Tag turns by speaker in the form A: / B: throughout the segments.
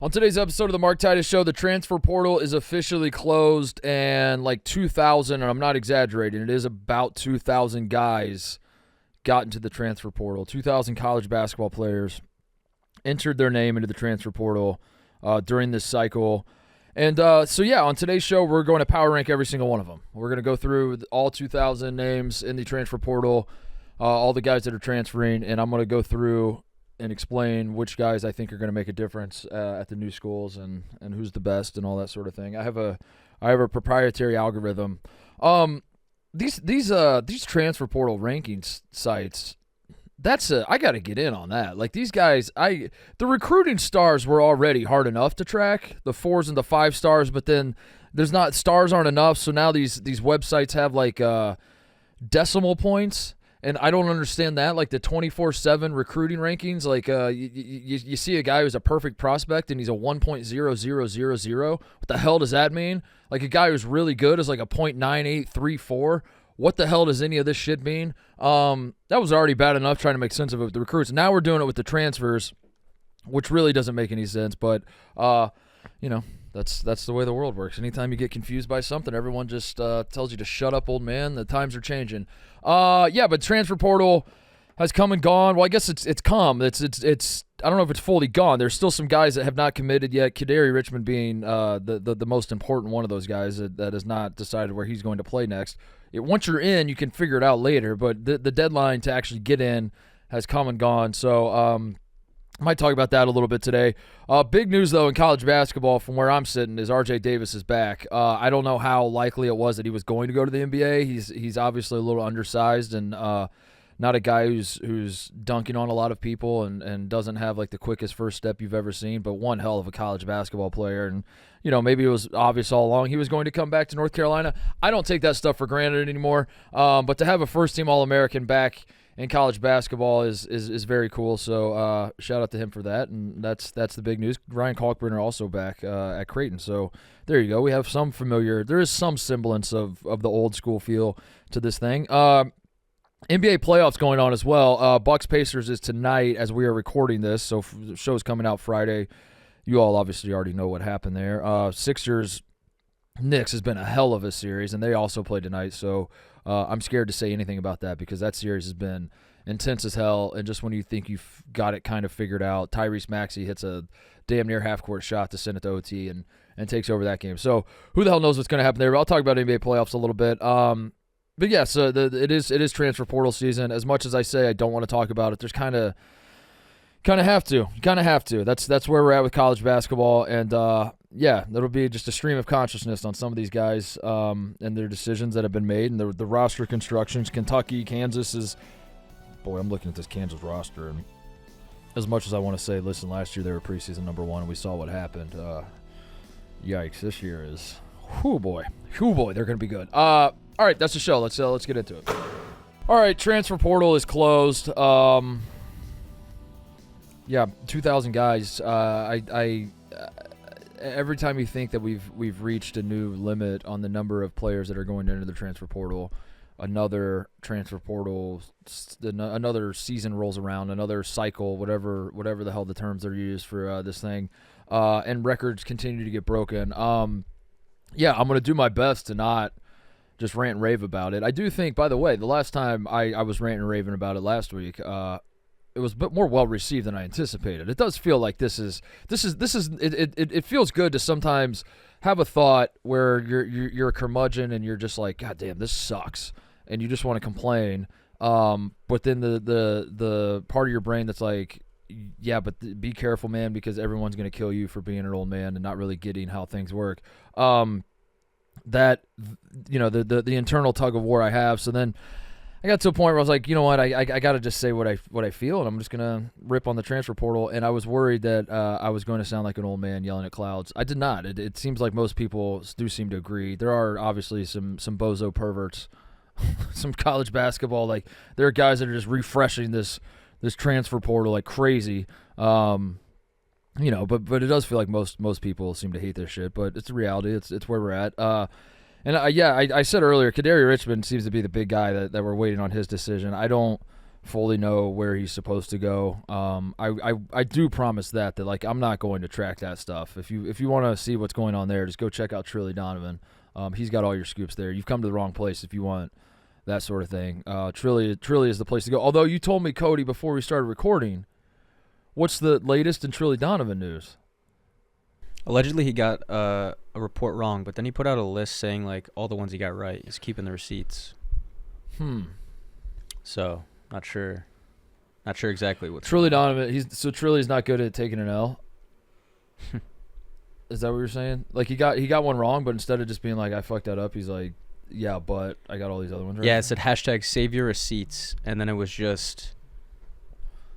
A: On today's episode of the Mark Titus Show, the transfer portal is officially closed, and like 2,000, and I'm not exaggerating, it is about 2,000 guys got into the transfer portal. 2,000 college basketball players entered their name into the transfer portal during this cycle. And on today's show, we're going to power rank every single one of them. We're going to go through all 2,000 names in the transfer portal, all the guys that are transferring, and I'm going to go through and explain which guys I think are going to make a difference at the new schools and who's the best and all that sort of thing. I have a proprietary algorithm. These transfer portal rankings sites, I got to get in on that. Like these guys, the recruiting stars were already hard enough to track, the 4s and the 5 stars, but then stars aren't enough. So now these websites have like decimal points. And I don't understand that, like the 24/7 recruiting rankings. Like you see a guy who's a perfect prospect and he's a 1.0000. What the hell does that mean? Like a guy who's really good is like a .9834. What the hell does any of this shit mean? That was already bad enough trying to make sense of it with the recruits. Now we're doing it with the transfers, which really doesn't make any sense. But that's the way the world works. Anytime you get confused by something, everyone just tells you to shut up, old man. The times are changing. But transfer portal has come and gone. Well, I guess it's come. It's I don't know if it's fully gone. There's still some guys that have not committed yet. Kadary Richmond being the most important one of those guys that has not decided where he's going to play next. Once you're in, you can figure it out later. But the deadline to actually get in has come and gone. So might talk about that a little bit today. Big news, though, in college basketball from where I'm sitting is R.J. Davis is back. I don't know how likely it was that he was going to go to the NBA. He's obviously a little undersized and not a guy who's dunking on a lot of people and doesn't have like the quickest first step you've ever seen, but one hell of a college basketball player. And, maybe it was obvious all along he was going to come back to North Carolina. I don't take that stuff for granted anymore. But to have a first-team All-American back in college basketball is very cool, so shout out to him for that, and that's the big news. Ryan Kalkbrenner also back at Creighton, so there you go. We have there is some semblance of the old school feel to this thing. NBA playoffs going on as well. Bucks Pacers is tonight as we are recording this, so the show's coming out Friday. You all obviously already know what happened there. Sixers Knicks has been a hell of a series, and they also play tonight, so I'm scared to say anything about that because that series has been intense as hell, and just when you think you've got it kind of figured out, Tyrese Maxey hits a damn near half-court shot to send it to OT and takes over that game. So who the hell knows what's going to happen there, but I'll talk about NBA playoffs a little bit. But yeah, so it is transfer portal season. As much as I say I don't want to talk about it, there's kind of have to. You kind of have to. That's where we're at with college basketball, and that'll be just a stream of consciousness on some of these guys and their decisions that have been made, and the roster constructions. Kentucky, Kansas is – boy, I'm looking at this Kansas roster, and as much as I want to say, listen, last year they were preseason number 1, and we saw what happened. Yikes, this year is – whoo boy, they're going to be good. All right, that's the show. Let's get into it. All right, transfer portal is closed. 2,000 guys. Every time you think that we've reached a new limit on the number of players that are going into the transfer portal, another season rolls around, another cycle, whatever the hell the terms are used for this thing, and records continue to get broken. I'm going to do my best to not just rant and rave about it. I do think, by the way, the last time I was ranting and raving about it last week, it was a bit more well received than I anticipated. It does feel like it feels good to sometimes have a thought where you're a curmudgeon and you're just like, God damn, this sucks, and you just want to complain. But then the part of your brain that's like, yeah, but be careful, man, because everyone's going to kill you for being an old man and not really getting how things work. The internal tug of war I have. So then I got to a point where I was like, you know what, I got to just say what I feel, and I'm just going to rip on the transfer portal. And I was worried that I was going to sound like an old man yelling at clouds. I did not. It seems like most people do seem to agree. There are obviously some bozo perverts, some college basketball. Like, there are guys that are just refreshing this transfer portal like crazy. But it does feel like most people seem to hate this shit. But it's the reality. It's where we're at. I said earlier, Kadary Richmond seems to be the big guy that we're waiting on his decision. I don't fully know where he's supposed to go. I do promise that like I'm not going to track that stuff. If you want to see what's going on there, just go check out Trilly Donovan. He's got all your scoops there. You've come to the wrong place if you want that sort of thing. Trilly is the place to go. Although you told me, Cody, before we started recording, what's the latest in Trilly Donovan news?
B: Allegedly, he got a report wrong, but then he put out a list saying like all the ones he got right. He's keeping the receipts. So not sure exactly what.
A: Trilly Donovan. Trilly's not good at taking an L. Is that what you're saying? Like he got one wrong, but instead of just being like I fucked that up, he's like, yeah, but I got all these other ones right.
B: Yeah, it said hashtag save your receipts, and then it was just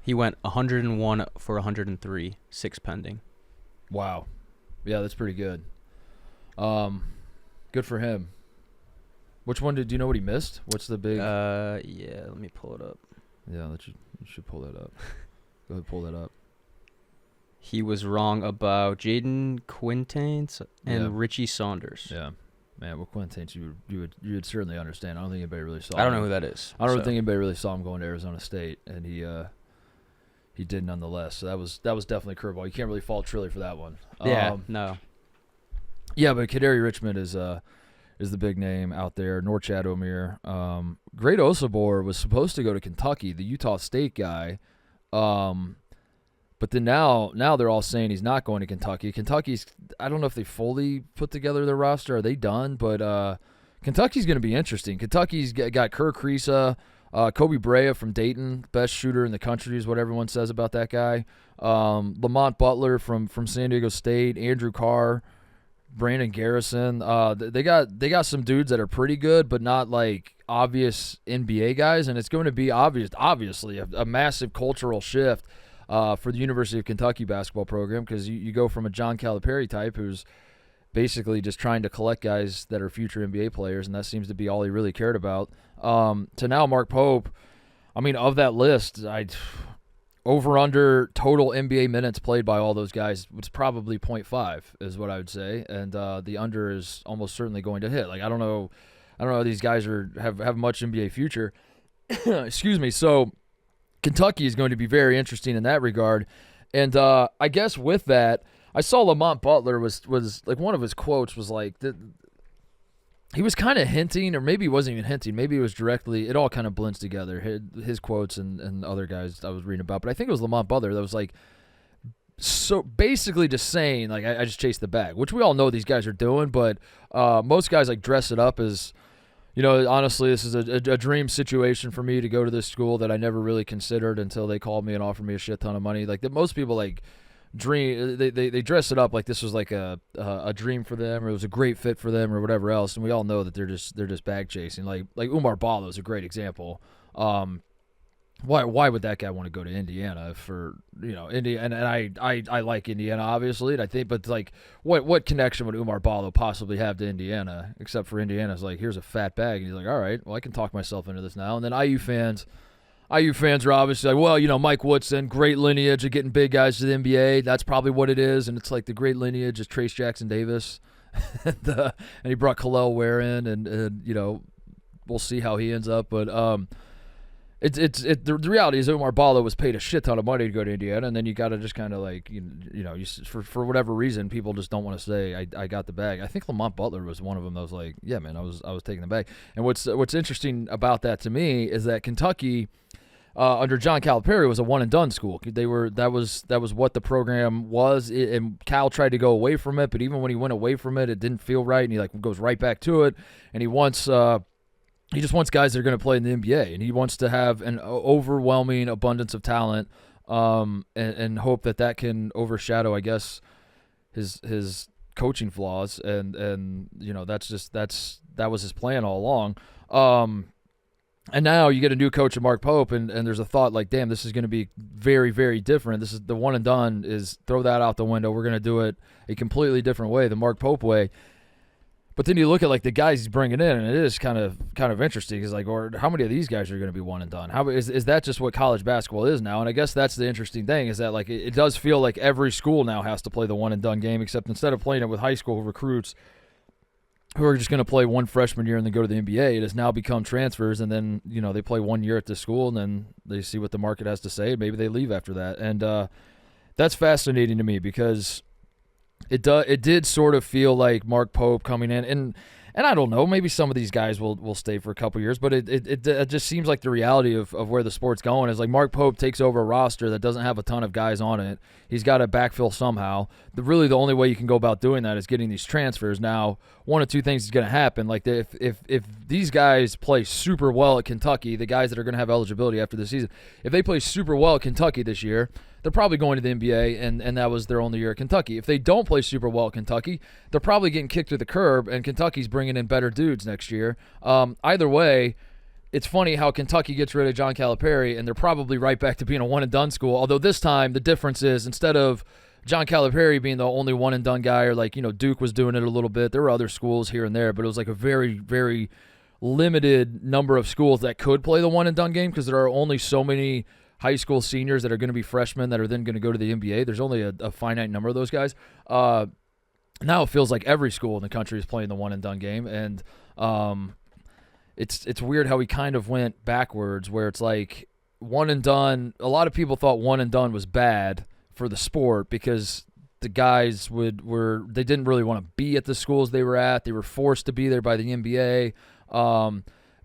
B: he went 101 for 103, 6 pending.
A: Wow. Yeah, that's pretty good. Good for him. Which one do you know what he missed? What's the big?
B: Yeah, let me pull it up.
A: Yeah, you should pull that up. Go ahead, pull that up.
B: He was wrong about Jaden Quintains and Richie Saunders.
A: Yeah, man. Well, Quintains, you would certainly understand. I don't think anybody really saw.
B: I don't know who that is.
A: I don't think anybody really saw him going to Arizona State, and he did nonetheless. So that was definitely a curveball. You can't really fault Trilly for that one.
B: Yeah, no.
A: Yeah, but Kaderi Richmond is the big name out there. Norchad Omier. Great Osobor was supposed to go to Kentucky, the Utah State guy. But then now they're all saying he's not going to Kentucky. Kentucky's, I don't know if they fully put together their roster. Are they done? But Kentucky's going to be interesting. Kentucky's got Kerr Kriisa, Kobe Brea from Dayton, best shooter in the country is what everyone says about that guy. Lamont Butler from San Diego State, Andrew Carr, Brandon Garrison. They got some dudes that are pretty good, but not like obvious NBA guys, and it's going to be obviously a massive cultural shift for the University of Kentucky basketball program, because you go from a John Calipari type who's basically just trying to collect guys that are future NBA players, and that seems to be all he really cared about, to now Mark Pope. I mean, of that list, over-under total NBA minutes played by all those guys was probably 0.5 is what I would say, and the under is almost certainly going to hit. Like I don't know if these guys have much NBA future. Excuse me. So Kentucky is going to be very interesting in that regard. And I guess with that, I saw Lamont Butler was like one of his quotes was like he was kind of hinting, or maybe he wasn't even hinting. Maybe it was directly. It all kind of blends together. His quotes and other guys I was reading about. But I think it was Lamont Butler that was like, so basically just saying, like, I just chased the bag, which we all know these guys are doing. But most guys like dress it up as, you know, honestly, this is a dream situation for me to go to this school that I never really considered until they called me and offered me a shit ton of money. Like that, most people like dream, they dress it up like this was like a dream for them, or it was a great fit for them, or whatever else. And we all know that they're just bag chasing. Like Umar Ballo is a great example. Why would that guy want to go to Indiana for, you know, Indiana? And I like Indiana, obviously, and I think, but like, what connection would Umar Ballo possibly have to Indiana, except for Indiana's like, here's a fat bag, and he's like, all right, well, I can talk myself into this now. And then IU fans are obviously like, well, you know, Mike Woodson, great lineage of getting big guys to the NBA. That's probably what it is, and it's like the great lineage is Trace Jackson Davis, and he brought Khalil Ware in, and you know, we'll see how he ends up, but The reality is Umar Ballo was paid a shit ton of money to go to Indiana, and then you got to just kind of like, you know, for whatever reason, people just don't want to say I got the bag. I think Lamont Butler was one of them that was like, yeah, man, I was taking the bag. And what's interesting about that to me is that Kentucky, under John Calipari, was a one and done school. That was what the program was, and Cal tried to go away from it, but even when he went away from it, it didn't feel right, and he like goes right back to it, and he just wants guys that are going to play in the NBA, and he wants to have an overwhelming abundance of talent, and hope that can overshadow, I guess, his coaching flaws, and you know, that was his plan all along. And now you get a new coach in Mark Pope, and there's a thought like, damn, this is going to be very, very different. This is the one and done. Is throw that out the window. We're going to do it a completely different way, the Mark Pope way. But then you look at like the guys he's bringing in, and it is kind of interesting. Because like, or how many of these guys are going to be one and done? How is that just what college basketball is now? And I guess that's the interesting thing, is that like it does feel like every school now has to play the one and done game, except instead of playing it with high school recruits, who are just going to play one freshman year and then go to the NBA. It has now become transfers, and then they play 1 year at this school, and then they see what the market has to say, and maybe they leave after that. And that's fascinating to me because it did sort of feel like Mark Pope coming in, and I don't know, maybe some of these guys will stay for a couple years, but it just seems like the reality of where the sport's going is like Mark Pope takes over a roster that doesn't have a ton of guys on it. He's got to backfill somehow. Really the only way you can go about doing that is getting these transfers. Now, one of two things is going to happen. Like if these guys play super well at Kentucky, the guys that are going to have eligibility after the season, if they play super well at Kentucky this year, they're probably going to the NBA, and that was their only year at Kentucky. If they don't play super well at Kentucky, they're probably getting kicked to the curb, and Kentucky's bringing in better dudes next year. Either way, it's funny how Kentucky gets rid of John Calipari, and they're probably right back to being a one-and-done school, although this time the difference is instead of John Calipari being the only one-and-done guy, or like, Duke was doing it a little bit, there were other schools here and there, but it was like a very, very limited number of schools that could play the one-and-done game because there are only so many high school seniors that are going to be freshmen that are then going to go to the NBA. There's only a finite number of those guys. Now it feels like every school in the country is playing the one-and-done game, and it's weird how we kind of went backwards where it's like one-and-done. A lot of people thought one-and-done was bad for the sport because the guys they didn't really want to be at the schools they were at. They were forced to be there by the NBA.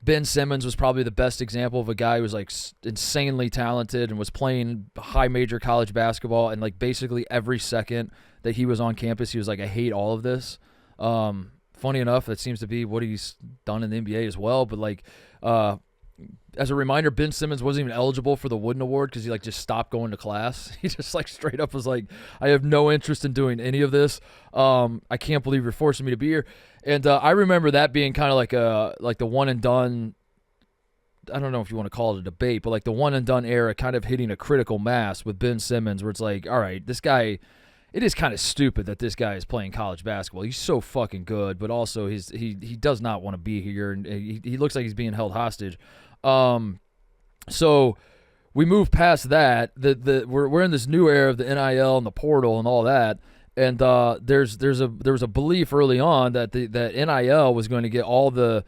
A: Ben Simmons was probably the best example of a guy who was like insanely talented and was playing high major college basketball, and like basically every second that he was on campus, he was like, I hate all of this. Funny enough, that seems to be what he's done in the NBA as well. But like, as a reminder, Ben Simmons wasn't even eligible for the Wooden Award because he like just stopped going to class. He just like straight up was like, I have no interest in doing any of this. I can't believe you're forcing me to be here. And I remember that being kind of like the one and done. I don't know if you want to call it a debate, but like the one and done era kind of hitting a critical mass with Ben Simmons, where it's like, all right, this guy. It is kind of stupid that this guy is playing college basketball. He's so fucking good, but also he does not want to be here, and he looks like he's being held hostage. So we move past that. We're in this new era of the NIL and the portal and all that. And there was a belief early on that that NIL was going to get all the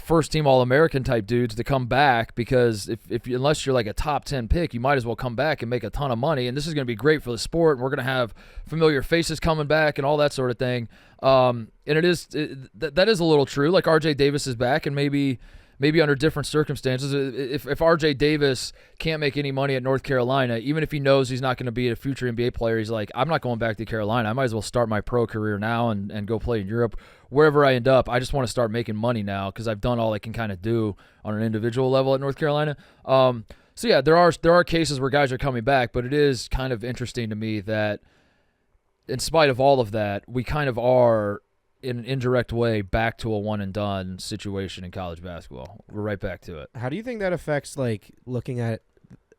A: first team All-American type dudes to come back, because unless you're like a top 10 pick, you might as well come back and make a ton of money, and this is going to be great for the sport, and we're going to have familiar faces coming back and all that sort of thing. And that is a little true. Like RJ Davis is back, and maybe under different circumstances. If RJ Davis can't make any money at North Carolina, even if he knows he's not going to be a future NBA player, he's like, I'm not going back to Carolina. I might as well start my pro career now and go play in Europe. Wherever I end up, I just want to start making money now because I've done all I can kind of do on an individual level at North Carolina. So yeah, there are cases where guys are coming back, but it is kind of interesting to me that in spite of all of that, we kind of are in an indirect way back to a one-and-done situation in college basketball. We're right back to it.
C: How do you think that affects, like, looking at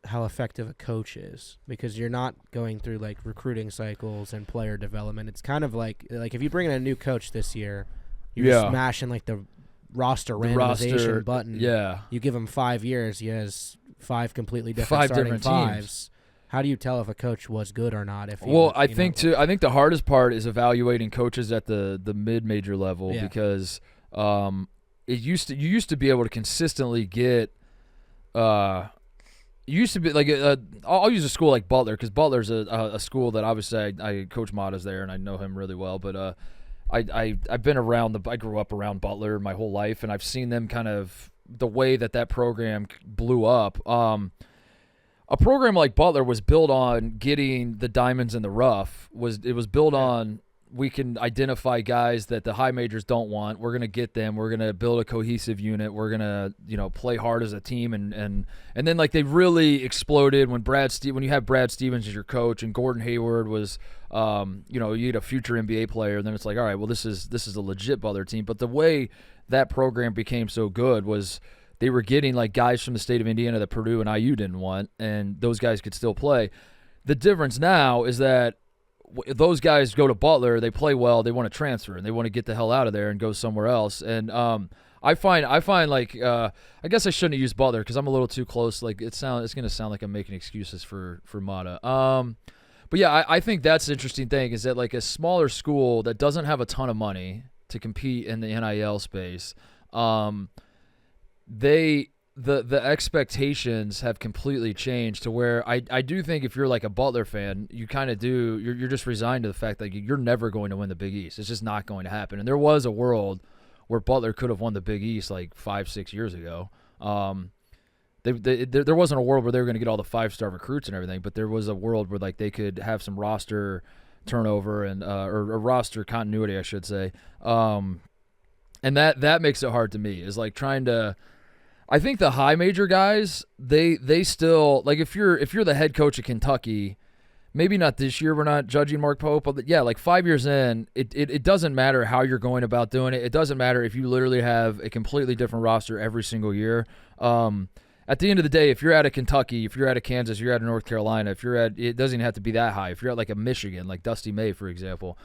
C: how effective a coach is? Because you're not going through, like, recruiting cycles and player development. It's kind of like if you bring in a new coach this year, you're smashing, like, the roster randomization button.
A: Yeah.
C: You give him 5 years, he has 5 completely different starting fives.
A: Teams.
C: How do you tell if a coach was good or not?
A: I think the hardest part is evaluating coaches at the mid-major level, because you used to be able to consistently get you used to be like I'll use a school like Butler, because Butler's a school that obviously I Coach Mata's there and I know him really well, but I've been around I grew up around Butler my whole life, and I've seen them kind of the way that program blew up. A program like Butler was built on getting the diamonds in the rough. It was built on, we can identify guys that the high majors don't want. We're going to get them. We're going to build a cohesive unit. We're going to play hard as a team, and then like they really exploded when you have Brad Stevens as your coach and Gordon Hayward was you get a future NBA player, and then it's like, all right, well this is a legit Butler team. But the way that program became so good was they were getting like guys from the state of Indiana that Purdue and IU didn't want, and those guys could still play. The difference now is that those guys go to Butler, they play well, they want to transfer, and they want to get the hell out of there and go somewhere else. And I find like I guess I shouldn't have used Butler because I'm a little too close. Like it's going to sound like I'm making excuses for Mata. But yeah, I think that's the interesting thing is that like a smaller school that doesn't have a ton of money to compete in the NIL space. The expectations have completely changed to where I do think if you're like a Butler fan, you kind of do you're just resigned to the fact that you're never going to win the Big East. It's just not going to happen. And there was a world where Butler could have won the Big East like 5-6 years ago. There wasn't a world where they were going to get all the 5-star recruits and everything, but there was a world where like they could have some roster turnover and or roster continuity, I should say. And that makes it hard to me. Is like trying to. I think the high major guys, they still like if you're the head coach of Kentucky, maybe not this year. We're not judging Mark Pope, but yeah, like 5 years in, it doesn't matter how you're going about doing it. It doesn't matter if you literally have a completely different roster every single year. At the end of the day, if you're at a Kentucky, if you're at a Kansas, you're at a North Carolina, if you're at, it doesn't even have to be that high. If you're at like a Michigan, like Dusty May, for example,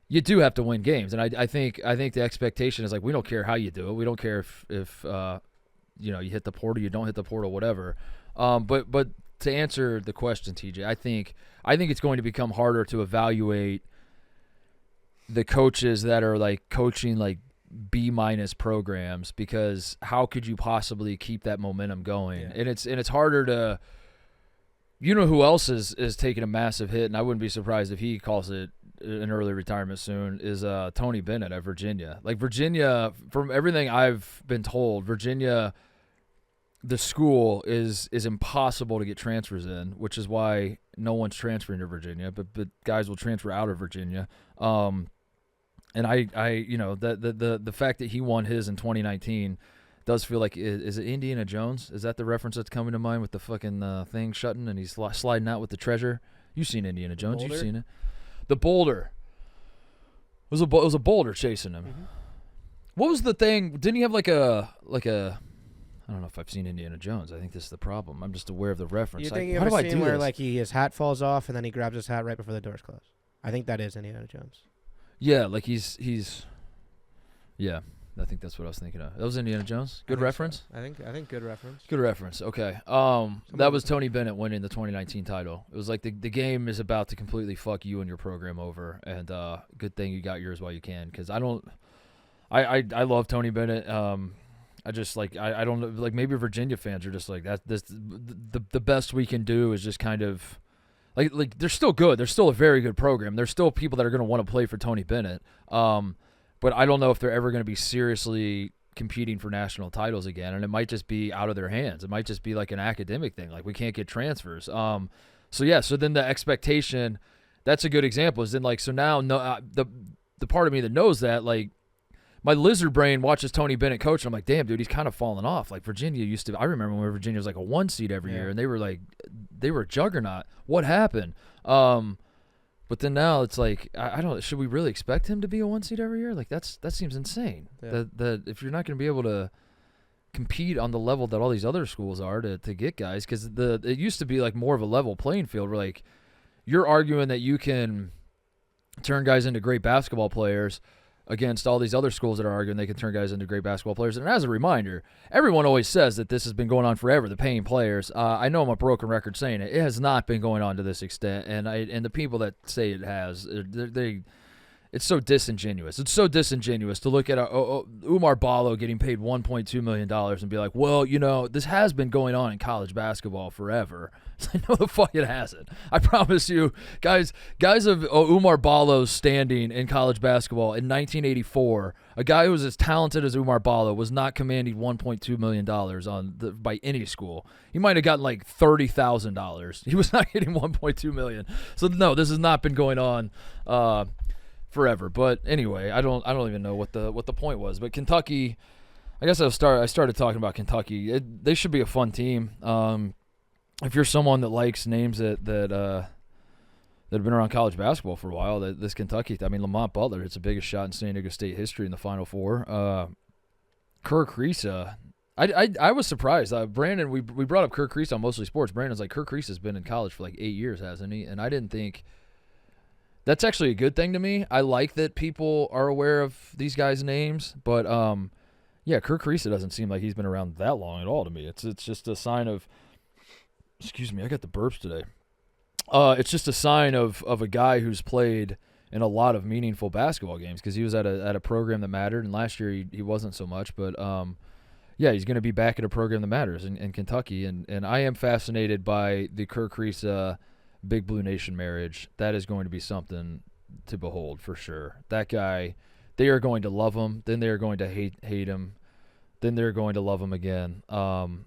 A: you do have to win games. And I think the expectation is like, we don't care how you do it. We don't care if you hit the portal, you don't hit the portal, whatever. But to answer the question, TJ, I think it's going to become harder to evaluate the coaches that are like coaching like B- programs, because how could you possibly keep that momentum going? Yeah. And it's harder to, who else is taking a massive hit, and I wouldn't be surprised if he calls it an early retirement soon, is Tony Bennett at Virginia. Like Virginia, from everything I've been told, Virginia, the school is impossible to get transfers in, which is why no one's transferring to Virginia, but guys will transfer out of Virginia. And the fact that he won his in 2019 does feel like, is it Indiana Jones? Is that the reference that's coming to mind with the fucking thing shutting and he's sliding out with the treasure? You've seen Indiana Jones. You've seen it. The boulder. It was a boulder chasing him. Mm-hmm. What was the thing? Didn't he have like a I don't know if I've seen Indiana Jones. I think this is the problem. I'm just aware of the reference.
C: You think you ever seen where like his hat falls off and then he grabs his hat right before the doors close? I think that is Indiana Jones.
A: Yeah, like he's yeah, I think that's what I was thinking of. That was Indiana Jones. Good reference?
C: So. I think good reference.
A: Good reference. Okay. That was Tony Bennett winning the 2019 title. It was like the game is about to completely fuck you and your program over, and good thing you got yours while you can, because I love Tony Bennett. I just like I don't know, like maybe Virginia fans are just like that. The best we can do is just kind of. Like they're still good. They're still a very good program. There's still people that are going to want to play for Tony Bennett. But I don't know if they're ever going to be seriously competing for national titles again. And it might just be out of their hands. It might just be like an academic thing. Like we can't get transfers. So then the expectation, that's a good example. Is then like, so now the part of me that knows that, like, my lizard brain watches Tony Bennett coach, and I'm like, damn, dude, he's kind of falling off. Like Virginia used to. I remember when Virginia was like a 1 seed every year, and they were a juggernaut. What happened? But then now it's like, I don't. Should we really expect him to be a 1 seed every year? Like that seems insane. Yeah. That if you're not going to be able to compete on the level that all these other schools are to get guys, because it used to be like more of a level playing field where like you're arguing that you can turn guys into great basketball players against all these other schools that are arguing they can turn guys into great basketball players. And as a reminder, everyone always says that this has been going on forever, the paying players. I know I'm a broken record saying it. It has not been going on to this extent, and the people that say it has, it's so disingenuous. It's so disingenuous to look at Umar Ballo getting paid $1.2 million and be like, well, this has been going on in college basketball forever. It's like, no, the fuck it hasn't. I promise you, guys of Umar Ballo's standing in college basketball in 1984, a guy who was as talented as Umar Ballo was not commanding $1.2 million by any school. He might have gotten like $30,000. He was not getting $1.2 million. So no, this has not been going on forever. But anyway, I don't even know what the point was. But Kentucky, I guess I started talking about Kentucky. They should be a fun team. If you're someone that likes names that have been around college basketball for a while, this Kentucky, I mean, Lamont Butler, it's the biggest shot in San Diego State history in the Final Four. Kerr Kriisa, I was surprised. Brandon, we brought up Kerr Kriisa on Mostly Sports. Brandon's like, Kerr Kriisa's been in college for like 8 years, hasn't he? And I didn't think that's actually a good thing to me. I like that people are aware of these guys' names, but yeah, Kerr Kriisa doesn't seem like he's been around that long at all to me. It's just a sign of. Excuse me, I got the burps today. It's just a sign of a guy who's played in a lot of meaningful basketball games because he was at a program that mattered, and last year he wasn't so much. But yeah, he's going to be back at a program that matters in Kentucky, and I am fascinated by the Kirk Risa Big Blue Nation marriage. That is going to be something to behold for sure. That guy, they are going to love him, then they are going to hate him, then they're going to love him again. I'm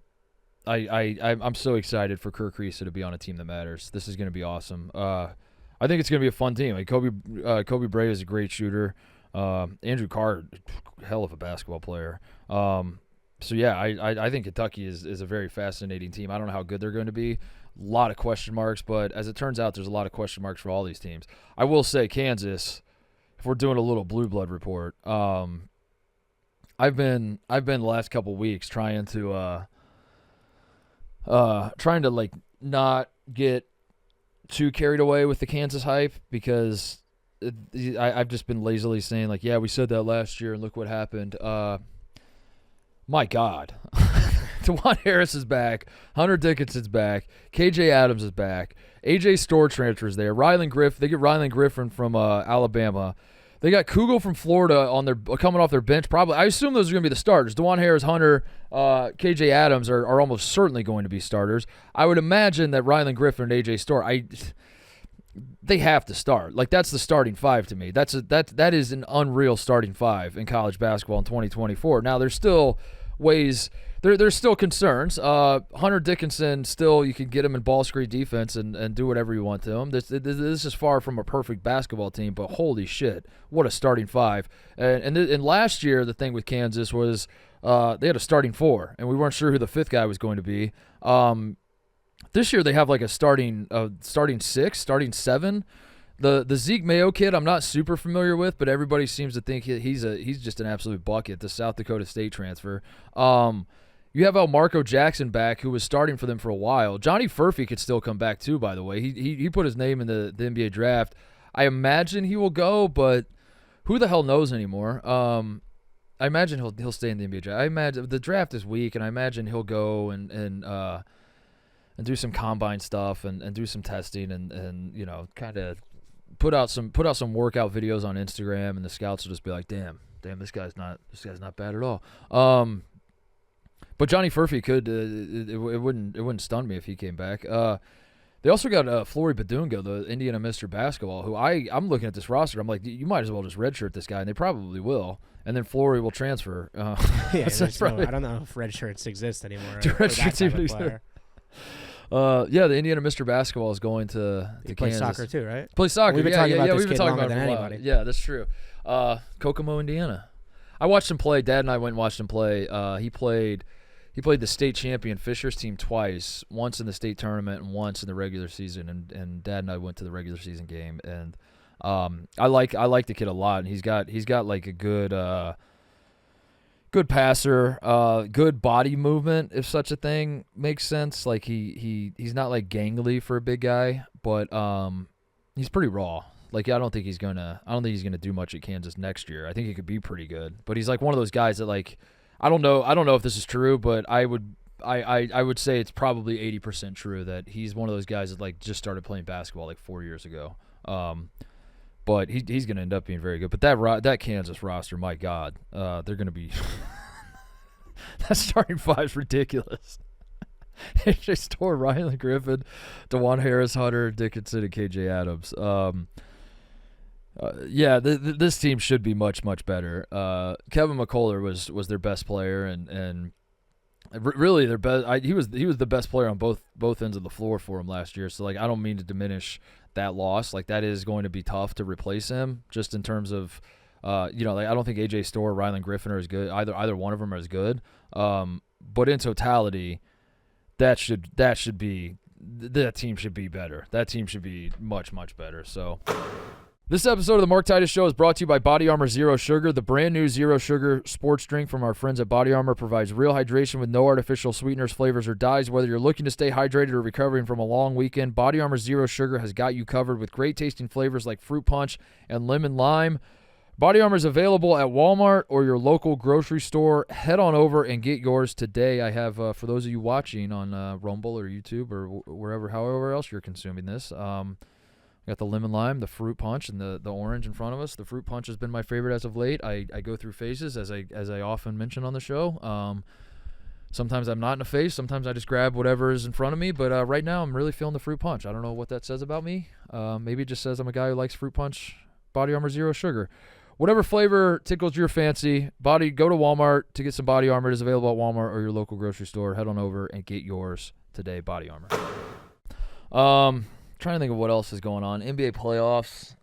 A: so excited for Kirk Risa to be on a team that matters. This is going to be awesome. I think it's going to be a fun team. Like Kobe Bray is a great shooter. Andrew Carr, hell of a basketball player. So yeah, I think Kentucky is a very fascinating team. I don't know how good they're going to be. A lot of question marks, but as it turns out, there's a lot of question marks for all these teams. I will say Kansas, if we're doing a little blue blood report, I've been the last couple weeks trying to like not get too carried away with the Kansas hype because I've just been lazily saying like, yeah, we said that last year and look what happened. My God. DeJuan Harris is back. Hunter Dickinson's back. KJ Adams is back. AJ Storr transfers there. They get Rylan Griffin from Alabama. They got Kugel from Florida coming off their bench. Probably, I assume those are going to be the starters. DeJuan Harris, Hunter, KJ Adams are almost certainly going to be starters. I would imagine that Rylan Griffin and AJ Storr, they have to start. Like that's the starting five to me. That is an unreal starting five in college basketball in 2024. Now there's still ways. There's still concerns. Hunter Dickinson, still, you can get him in ball screen defense and do whatever you want to him. This is far from a perfect basketball team, but holy shit, what a starting five. And last year, the thing with Kansas was they had a starting four, and we weren't sure who the fifth guy was going to be. This year, they have like a starting six, starting seven. The Zeke Mayo kid, I'm not super familiar with, but everybody seems to think he's just an absolute bucket, the South Dakota State transfer. You have Marco Jackson back, who was starting for them for a while. Johnny Furphy could still come back too, by the way. He put his name in the NBA draft. I imagine he will go, but who the hell knows anymore? I imagine he'll stay in the NBA draft. I imagine the draft is weak, and I imagine he'll go and do some combine stuff and do some testing and you know, kind of put out some workout videos on Instagram, and the scouts will just be like, damn, this guy's not bad at all. But Johnny Furphy could it wouldn't stun me if he came back. They also got Flory Badunga, the Indiana Mr. Basketball, who I'm looking at this roster. I'm like, you might as well just redshirt this guy, and they probably will. And then Flory will transfer.
C: Yeah,
A: probably,
C: I don't know if redshirts exist anymore.
A: Redshirts even exist. Yeah, the Indiana Mr. Basketball is going to
C: he plays
A: Kansas.
C: soccer too, right?
A: Plays soccer.
C: We've been talking about this
A: we've been
C: kid
A: talking
C: longer
A: about
C: than
A: it for a while.
C: anybody.
A: Yeah, that's true. Kokomo, Indiana. I watched him play. Dad and I went and watched him play. He played the state champion Fishers team twice, once in the state tournament and once in the regular season. And Dad and I went to the regular season game, and I like the kid a lot. And he's got like a good passer, good body movement, if such a thing makes sense. Like he's not like gangly for a big guy, but he's pretty raw. Like I don't think he's gonna do much at Kansas next year. I think he could be pretty good, but he's like one of those guys that like I don't know if this is true, but I would say it's probably 80% true that he's one of those guys that like just started playing basketball like 4 years ago. But he's going to end up being very good. But that Kansas roster, my God, they're going to be that starting five's ridiculous. AJ Storr, Rylan Griffin, DeJuan Harris, Hunter Dickinson, and KJ Adams. Yeah, this team should be much, much better. Kevin McCullough was their best player, and really their best. He was the best player on both ends of the floor for him last year. So like, I don't mean to diminish that loss. Like that is going to be tough to replace him, just in terms of, like I don't think AJ Storr, Rylan Griffin are as good. Either one of them are as good. But in totality, that team should be better. That team should be much, much better. So. This episode of the Mark Titus Show is brought to you by Body Armor Zero Sugar. The brand new Zero Sugar sports drink from our friends at Body Armor provides real hydration with no artificial sweeteners, flavors, or dyes. Whether you're looking to stay hydrated or recovering from a long weekend, Body Armor Zero Sugar has got you covered with great tasting flavors like fruit punch and lemon lime. Body Armor is available at Walmart or your local grocery store. Head on over and get yours today. I have, for those of you watching on Rumble or YouTube or however else you're consuming this, Got the lemon lime, the fruit punch, and the orange in front of us. The fruit punch has been my favorite as of late. I go through phases, as I often mention on the show. Sometimes I'm not in a phase. Sometimes I just grab whatever is in front of me. But right now I'm really feeling the fruit punch. I don't know what that says about me. Maybe it just says I'm a guy who likes fruit punch, Body Armor Zero Sugar. Whatever flavor tickles your fancy, go to Walmart to get some Body Armor. It is available at Walmart or your local grocery store. Head on over and get yours today, Body Armor. Trying to think of what else is going on. NBA playoffs.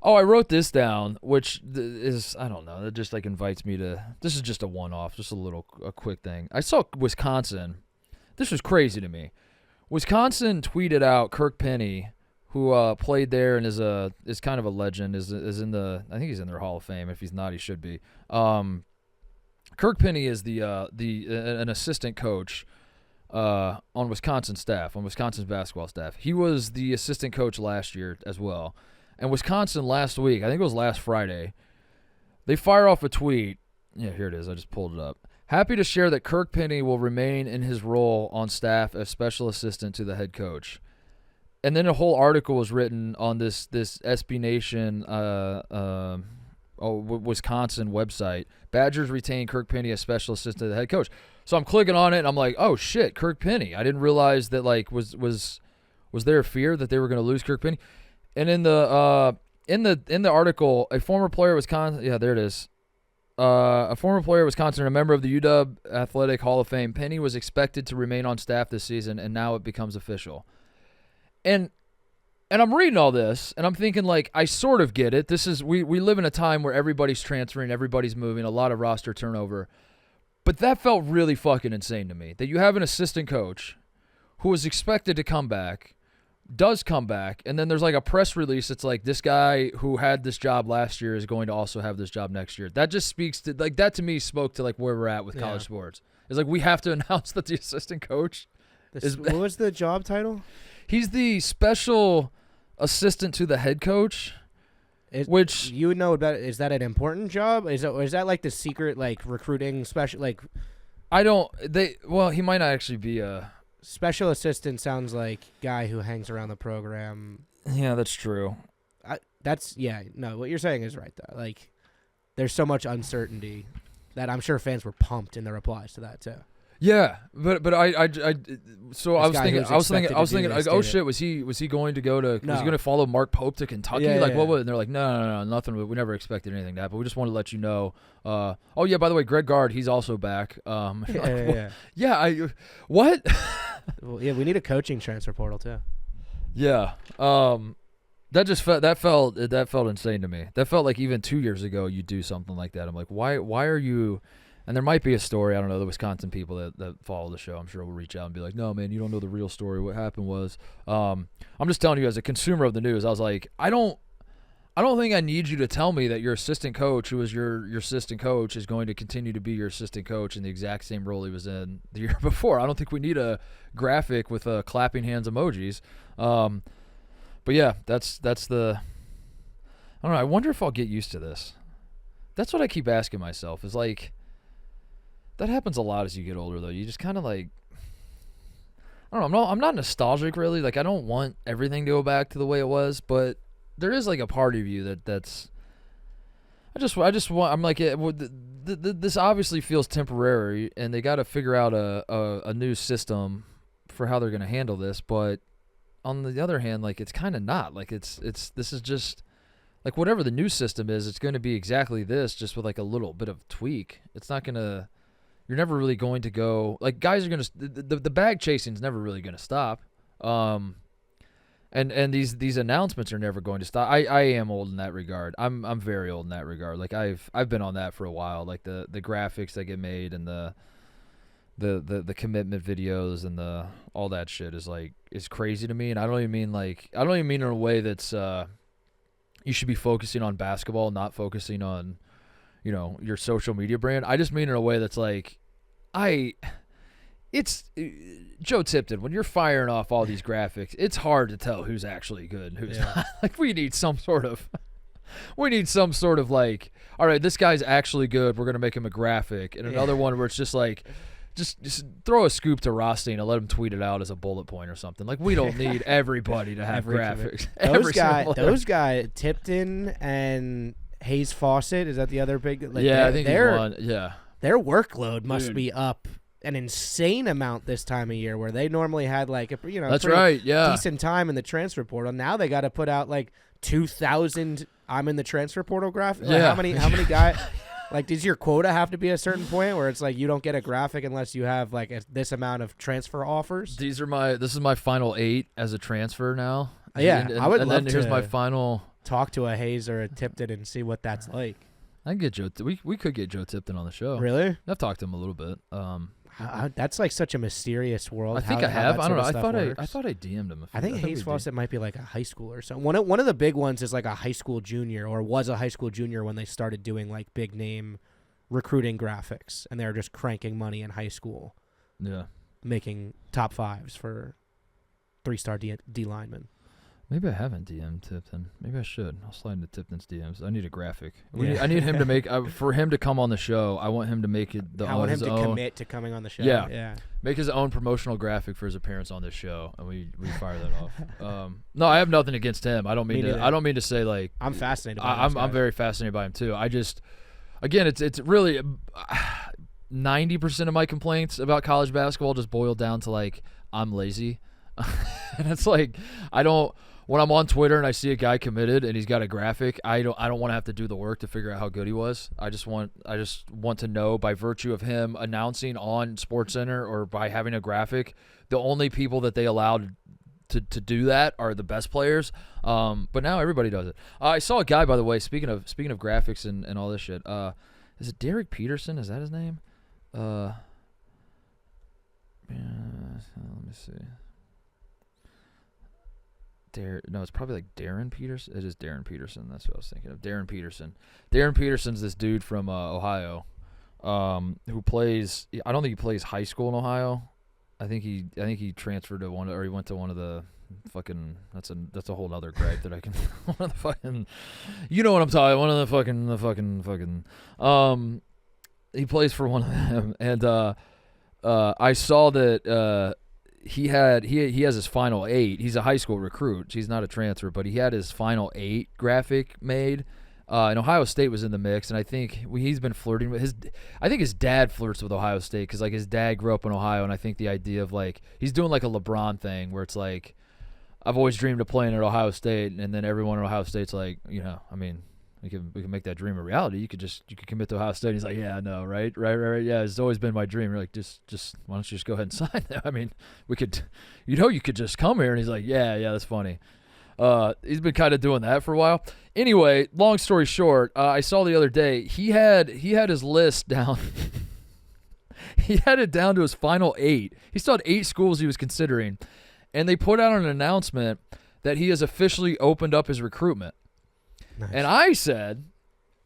A: I wrote this down, which is, I don't know, it just like invites me to, this is just a one-off, just a quick thing. I saw Wisconsin. This was crazy to me. Wisconsin tweeted out Kirk Penny, who played there and is kind of a legend, is in the, I think he's in their Hall of Fame. If he's not, he should be. Kirk Penny is an assistant coach on Wisconsin's staff, on Wisconsin's basketball staff. He was the assistant coach last year as well. And Wisconsin last week, I think it was last Friday, they fire off a tweet. Yeah, here it is. I just pulled it up. Happy to share that Kirk Penny will remain in his role on staff as special assistant to the head coach. And then a whole article was written on this SB Nation Wisconsin website. Badgers retain Kirk Penny as special assistant to the head coach. So I'm clicking on it and I'm like, oh shit, Kirk Penny. I didn't realize that was there a fear that they were going to lose Kirk Penny. And in the article, a former player of Wisconsin, yeah, there it is. A former player of Wisconsin and a member of the UW Athletic Hall of Fame, Penny was expected to remain on staff this season, and now it becomes official. And I'm reading all this, and I'm thinking, like, I sort of get it. This is we live in a time where everybody's transferring, everybody's moving, a lot of roster turnover. But that felt really fucking insane to me, that you have an assistant coach who was expected to come back, does come back, and then there's like a press release. It's like, this guy who had this job last year is going to also have this job next year. That just speaks to, like, that to me spoke to like where we're at with college sports. It's like, we have to announce that the assistant coach
C: what was the job title?
A: He's the special assistant to the head coach. Which
C: you would know about. Is that an important job? Is that like the secret, like, recruiting special, like?
A: I don't. He might not actually be a
C: special assistant. Sounds like guy who hangs around the program.
A: Yeah, that's true.
C: What you're saying is right though. Like, there's so much uncertainty that I'm sure fans were pumped in the replies to that too.
A: Yeah, but I was thinking, like, oh shit, was he going to go to?
C: No.
A: Was he going to follow Mark Pope to Kentucky?
C: Yeah,
A: like, what was? And they're like, no, nothing. We never expected anything to happen. We just wanted to let you know. Oh yeah, by the way, Greg Gard, he's also back.
C: Yeah.
A: What?
C: Well, yeah, we need a coaching transfer portal too.
A: Yeah. That felt insane to me. That felt like even 2 years ago you'd do something like that. I'm like, why are you? And there might be a story. I don't know. The Wisconsin people that follow the show, I'm sure will reach out and be like, no, man, you don't know the real story. What happened was, I'm just telling you as a consumer of the news, I was like, I don't think I need you to tell me that your assistant coach, who is your assistant coach, is going to continue to be your assistant coach in the exact same role he was in the year before. I don't think we need a graphic with clapping hands emojis. But yeah, that's the. I don't know. I wonder if I'll get used to this. That's what I keep asking myself. Is like. That happens a lot as you get older, though. You just kind of like, I don't know. I'm not nostalgic really. Like, I don't want everything to go back to the way it was, but there is like a part of you that's. I just want. I'm like, this obviously feels temporary, and they got to figure out a new system for how they're gonna handle this. But on the other hand, like, it's kind of not. Like, this is just. Like, whatever the new system is, it's going to be exactly this, just with like a little bit of tweak. It's not gonna. You're never really going to go, like, guys are going to, the bag chasing is never really going to stop. And these announcements are never going to stop. I am old in that regard. I'm very old in that regard. Like, I've been on that for a while. Like the graphics that get made and the commitment videos and all that shit is crazy to me. And I don't even mean in a way that's, you should be focusing on basketball, not focusing on, your social media brand. I just mean in a way that's like, it's Joe Tipton. When you're firing off all these graphics, it's hard to tell who's actually good and who's not. Like, we need some sort of like, all right, this guy's actually good. We're going to make him a graphic. And another one where it's just like just throw a scoop to Rothstein and let him tweet it out as a bullet point or something. Like, we don't need everybody to have graphics.
C: Those guys, Tipton and Hayes Fawcett, is that the other big? Like,
A: I think he won. Yeah.
C: Their workload must be up an insane amount this time of year, where they normally had like a
A: that's right, yeah,
C: decent time in the transfer portal. Now they got to put out like 2,000. I'm in the transfer portal graphic.
A: Yeah.
C: Like, how many guys? Like, does your quota have to be a certain point where it's like you don't get a graphic unless you have like this amount of transfer offers?
A: This is my final 8 as a transfer now.
C: Yeah, I would love
A: and
C: to.
A: Here's my final.
C: Talk to a Hayes or a Tipton and see what that's like.
A: I can get Joe. We could get Joe Tipton on the show.
C: Really?
A: I've talked to him a little bit.
C: That's like such a mysterious world.
A: I think I have. I don't know. I thought I DM'd him.
C: I think Hayes Fawcett might be like a high school or something. One of the big ones is like a high school junior, or was a high school junior when they started doing like big name recruiting graphics, and they were just cranking money in high school.
A: Yeah,
C: making top 5s for 3-star D linemen.
A: Maybe I haven't DM'd Tipton. Maybe I should. I'll slide into Tipton's DMs. I need a graphic.
C: Yeah.
A: I need him to make for him to come on the show. I want him to make it
C: I want him to commit to coming on the show.
A: Yeah. Make his own promotional graphic for his appearance on this show, and we fire that off. No, I have nothing against him. I don't mean to say like
C: I'm fascinated.
A: I'm very fascinated by him too. I just, again, it's really 90% of my complaints about college basketball just boil down to like I'm lazy, and it's like when I'm on Twitter and I see a guy committed and he's got a graphic, I don't want to have to do the work to figure out how good he was. I just want to know, by virtue of him announcing on SportsCenter or by having a graphic, the only people that they allowed to do that are the best players. But now everybody does it. I saw a guy, by the way, speaking of graphics and all this shit. Is it Derek Peterson? Is that his name? Yeah, let me see. No, it's probably like Darren Peterson. It is Darren Peterson. That's what I was thinking of. Darren Peterson. Darren Peterson's this dude from Ohio, who plays. I don't think he plays high school in Ohio. I think he transferred to one, or he went to one of the fucking. That's a whole other gripe that I can. One of the fucking. You know what I'm talking. One of the fucking. He plays for one of them, and I saw that. He has his final 8. He's a high school recruit. He's not a transfer, but he had his final 8 graphic made. And Ohio State was in the mix, and I think he's been flirting with I think his dad flirts with Ohio State because like his dad grew up in Ohio, and I think the idea of like he's doing like a LeBron thing where it's like I've always dreamed of playing at Ohio State, and then everyone at Ohio State's like, I mean. We can make that dream a reality. You could commit to Ohio State. And he's like, yeah, no, right. Yeah, it's always been my dream. You're like, just why don't you just go ahead and sign that? I mean, we could, you could just come here. And he's like, yeah, that's funny. He's been kind of doing that for a while. Anyway, long story short, I saw the other day he had his list down. He had it down to his final 8. He still had 8 schools he was considering, and they put out an announcement that he has officially opened up his recruitment. Nice. And I said,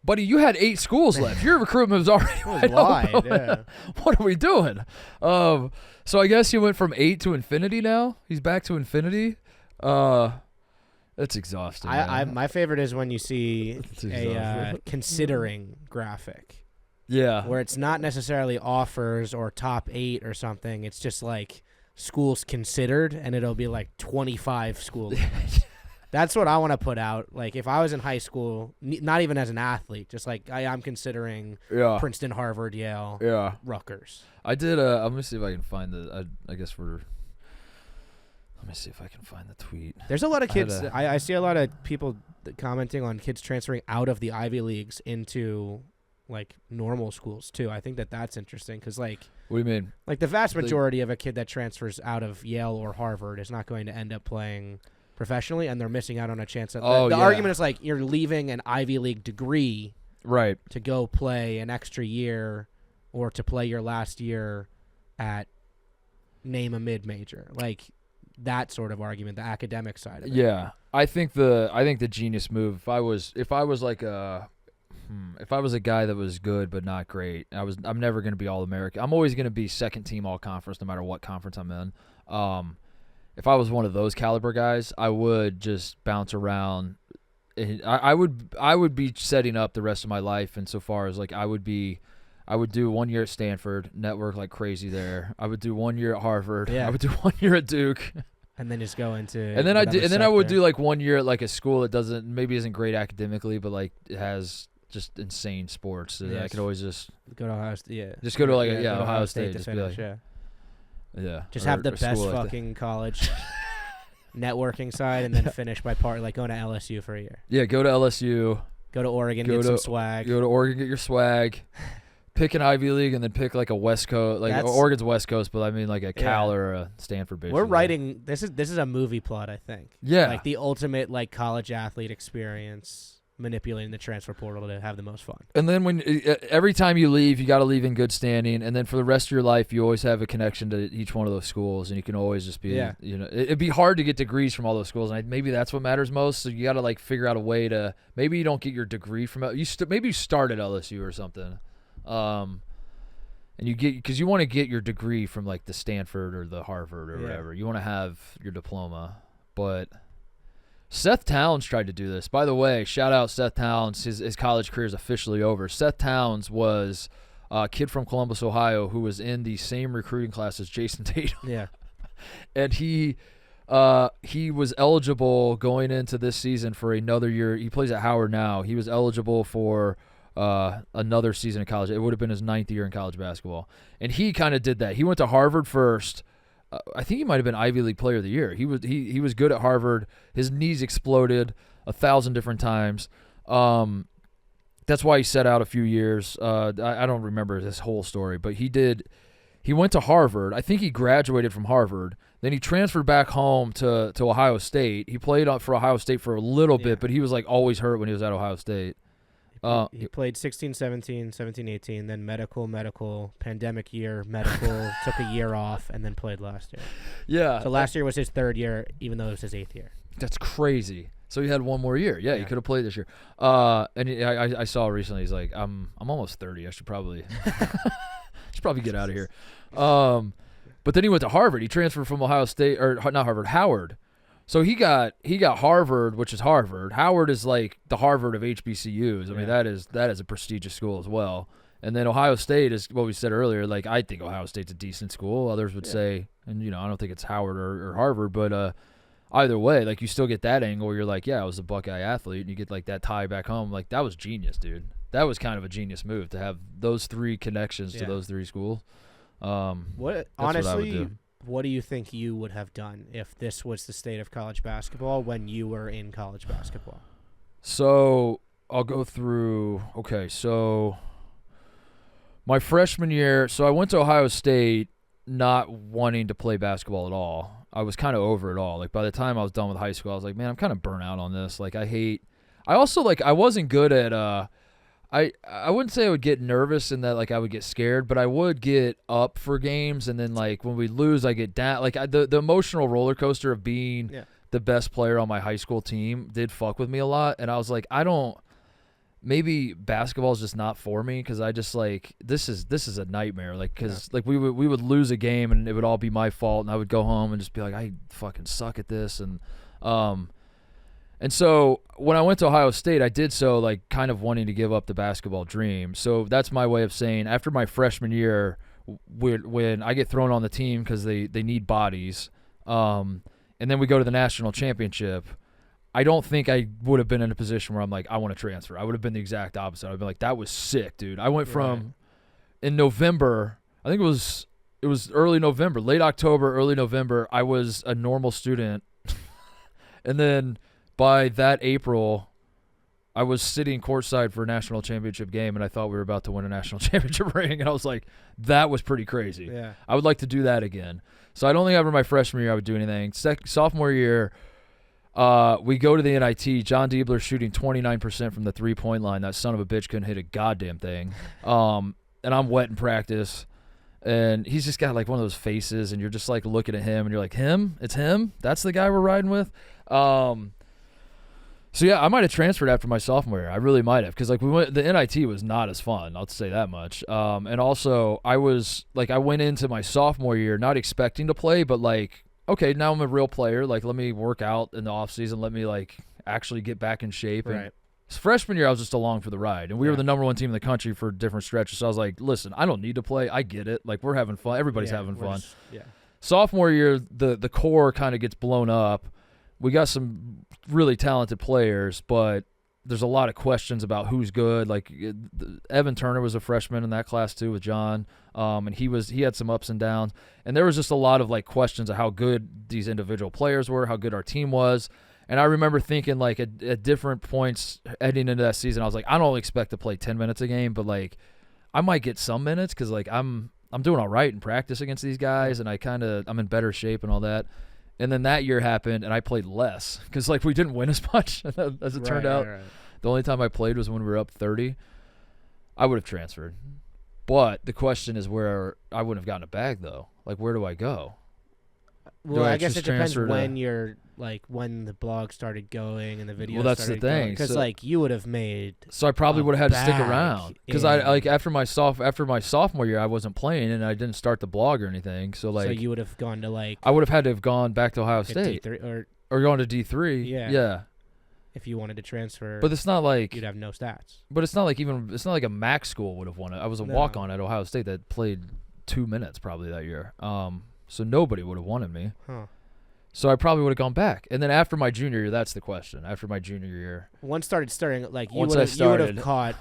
A: buddy, you had 8 schools left. Your recruitment was already wide open. Yeah. What are we doing? So I guess he went from 8 to infinity now. He's back to infinity. That's exhausting.
C: My favorite is when you see a considering graphic.
A: Yeah.
C: Where it's not necessarily offers or top 8 or something. It's just like schools considered, and it'll be like 25 schools. That's what I want to put out. Like, if I was in high school, not even as an athlete, just like I'm considering Princeton, Harvard, Yale, Rutgers.
A: I did. Let me see if I can find the. I guess we're. Let me see if I can find the tweet.
C: There's a lot of kids. I see a lot of people commenting on kids transferring out of the Ivy Leagues into like normal schools too. I think that's interesting because like.
A: What do you mean?
C: Like the vast majority of a kid that transfers out of Yale or Harvard is not going to end up playing professionally, and they're missing out on a chance. The argument is like you're leaving an Ivy League degree
A: right
C: to go play an extra year or to play your last year at name a mid-major. Like that sort of argument, the academic side of it.
A: Yeah. I think the genius move, if I was a guy that was good but not great, I'm never going to be All-American. I'm always going to be second team All-Conference no matter what conference I'm in. If I was one of those caliber guys, I would just bounce around. I would be setting up the rest of my life insofar as like I would be I would do 1 year at Stanford, network like crazy there. I would do 1 year at Harvard.
C: Yeah.
A: I would do 1 year at Duke.
C: And then just go into
A: And then I would do like 1 year at like a school that isn't great academically, but like it has just insane sports. So I could always just
C: go to Ohio State. Yeah.
A: Just go to like
C: go to
A: Ohio State
C: to
A: just
C: finish,
A: be like, yeah.
C: Just
A: or-
C: have the
A: or
C: best
A: school like that.
C: fucking college networking side, and then finish by like going to LSU for a year.
A: Yeah, go to LSU.
C: Go to Oregon,
A: Go
C: get
A: to-
C: some swag.
A: Go to Oregon, get your swag. Pick an Ivy League and then pick like a West Coast, like
C: That's-
A: Oregon's West Coast, but I mean like a Cal or a Stanford. Basically.
C: We're writing this is a movie plot, I think.
A: Yeah.
C: Like the ultimate like college athlete experience, manipulating the transfer portal to have the most fun.
A: And then every time you leave, you got to leave in good standing. And then for the rest of your life, you always have a connection to each one of those schools, and you can always just be, it'd be hard to get degrees from all those schools, and maybe that's what matters most. So you got to like figure out a way to maybe you don't get your degree from maybe you start at LSU or something, and you get because you want to get your degree from like the Stanford or the Harvard or whatever. You want to have your diploma, but. Seth Towns tried to do this. By the way, shout out Seth Towns. His college career is officially over. Seth Towns was a kid from Columbus, Ohio, who was in the same recruiting class as Jason Tatum.
C: Yeah.
A: And he was eligible going into this season for another year. He plays at Howard now. He was eligible for another season of college. It would have been his 9th year in college basketball. And he kind of did that. He went to Harvard first. I think he might have been Ivy League Player of the Year. He was good at Harvard. His knees exploded 1,000 different times. That's why he set out a few years. I don't remember his whole story, but he did. He went to Harvard. I think he graduated from Harvard. Then he transferred back home to Ohio State. He played for Ohio State for a little bit, but he was like always hurt when he was at Ohio State.
C: He played 16, 17, 17, 18, then medical, pandemic year, medical, took a year off, and then played last year.
A: Yeah.
C: So last year was his 3rd year, even though it was his 8th year.
A: That's crazy. So he had one more year. Yeah. He could have played this year. And I saw recently, he's like, I'm almost 30. I should probably get out of here. But then he went to Harvard. He transferred from Ohio State, or not Harvard, Howard. So he got Harvard, which is Harvard. Howard is like the Harvard of HBCUs. I mean, that is a prestigious school as well. And then Ohio State is what we said earlier. Like, I think Ohio State's a decent school. Others would say, and I don't think it's Howard or Harvard, but either way, like you still get that angle where you're like, yeah, I was a Buckeye athlete, and you get like that tie back home. Like that was genius, dude. That was kind of a genius move to have those 3 connections to those 3 schools.
C: Honestly, what do you think you would have done if this was the state of college basketball when you were in college basketball?
A: So I'll go through. Okay, so my freshman year, so I went to Ohio State not wanting to play basketball at all. I was kind of over it all. Like by the time I was done with high school, I was like, man, I'm kind of burnt out on this. Like I also like I wasn't good at I wouldn't say I would get nervous and that like I would get scared, but I would get up for games, and then like when we lose, I get down. Like the emotional roller coaster of being the best player on my high school team did fuck with me a lot, and I was like, maybe basketball is just not for me because I just like this is a nightmare. Like because like we would lose a game and it would all be my fault, and I would go home and just be like, I fucking suck at this, And so when I went to Ohio State, I did so like kind of wanting to give up the basketball dream. So that's my way of saying after my freshman year, when I get thrown on the team because they need bodies, and then we go to the national championship, I don't think I would have been in a position where I'm like, I want to transfer. I would have been the exact opposite. I'd been like, that was sick, dude. I went from in November, I think it was early November, late October, early November, I was a normal student. And then by that April, I was sitting courtside for a national championship game, and I thought we were about to win a national championship ring, and I was like, that was pretty crazy.
C: Yeah.
A: I would like to do that again. So I don't think after my freshman year I would do anything. Sophomore year, we go to the NIT. John Diebler shooting 29% from the three-point line. That son of a bitch couldn't hit a goddamn thing. And I'm wet in practice. And he's just got like one of those faces, and you're just like looking at him, and you're like, him? It's him? That's the guy we're riding with? So yeah, I might have transferred after my sophomore year. I really might have, because like the NIT was not as fun. I'll say that much. And also I went into my sophomore year not expecting to play, but like, okay, now I'm a real player. Like, let me work out in the off season. Let me like actually get back in shape and Freshman year, I was just along for the ride, and we were
C: Yeah.
A: the number 1 team in the country for different stretches. So I was like, listen, I don't need to play. I get it. Like, we're having fun. Everybody's having
C: we're
A: fun.
C: just- yeah.
A: Sophomore year, the core kind of gets blown up. We got some really talented players, but there's a lot of questions about who's good. Like Evan Turner was a freshman in that class too with John, and he had some ups and downs. And there was just a lot of like questions of how good these individual players were, how good our team was. And I remember thinking like at different points heading into that season, I was like, I don't expect to play 10 minutes a game, but like I might get some minutes because like I'm doing all right in practice against these guys, and I'm in better shape and all that. And then that year happened, and I played less because like we didn't win as much as it turned out.
C: Right.
A: The only time I played was when we were up 30. I would have transferred, but the question is where I wouldn't have gotten a bag though. Like where do I go?
C: Well,
A: I
C: I guess
A: just
C: it depends
A: transfer to-
C: when you're like when the blog started going and the videos.
A: Well, that's the thing.
C: because
A: So-
C: like you would have made.
A: So I probably
C: A
A: would have had to stick
C: bag
A: around because
C: in-
A: I like after my sophomore year I wasn't playing and I didn't start the blog or anything. So like
C: so you would have gone to like
A: I would have had to have gone back to Ohio
C: a
A: State
C: D3, or
A: or gone to D3.
C: Yeah. if you wanted to transfer,
A: But it's not like
C: you'd have no stats.
A: But it's not like it's not like a MAC school would have won it. I was a
C: No.
A: walk-on at Ohio State that played 2 minutes probably that year. So nobody would have wanted me.
C: Huh.
A: So I probably would have gone back. And then after my junior year, that's the question. After my junior year,
C: Once starting like you
A: Once
C: would
A: I
C: have
A: started-
C: caught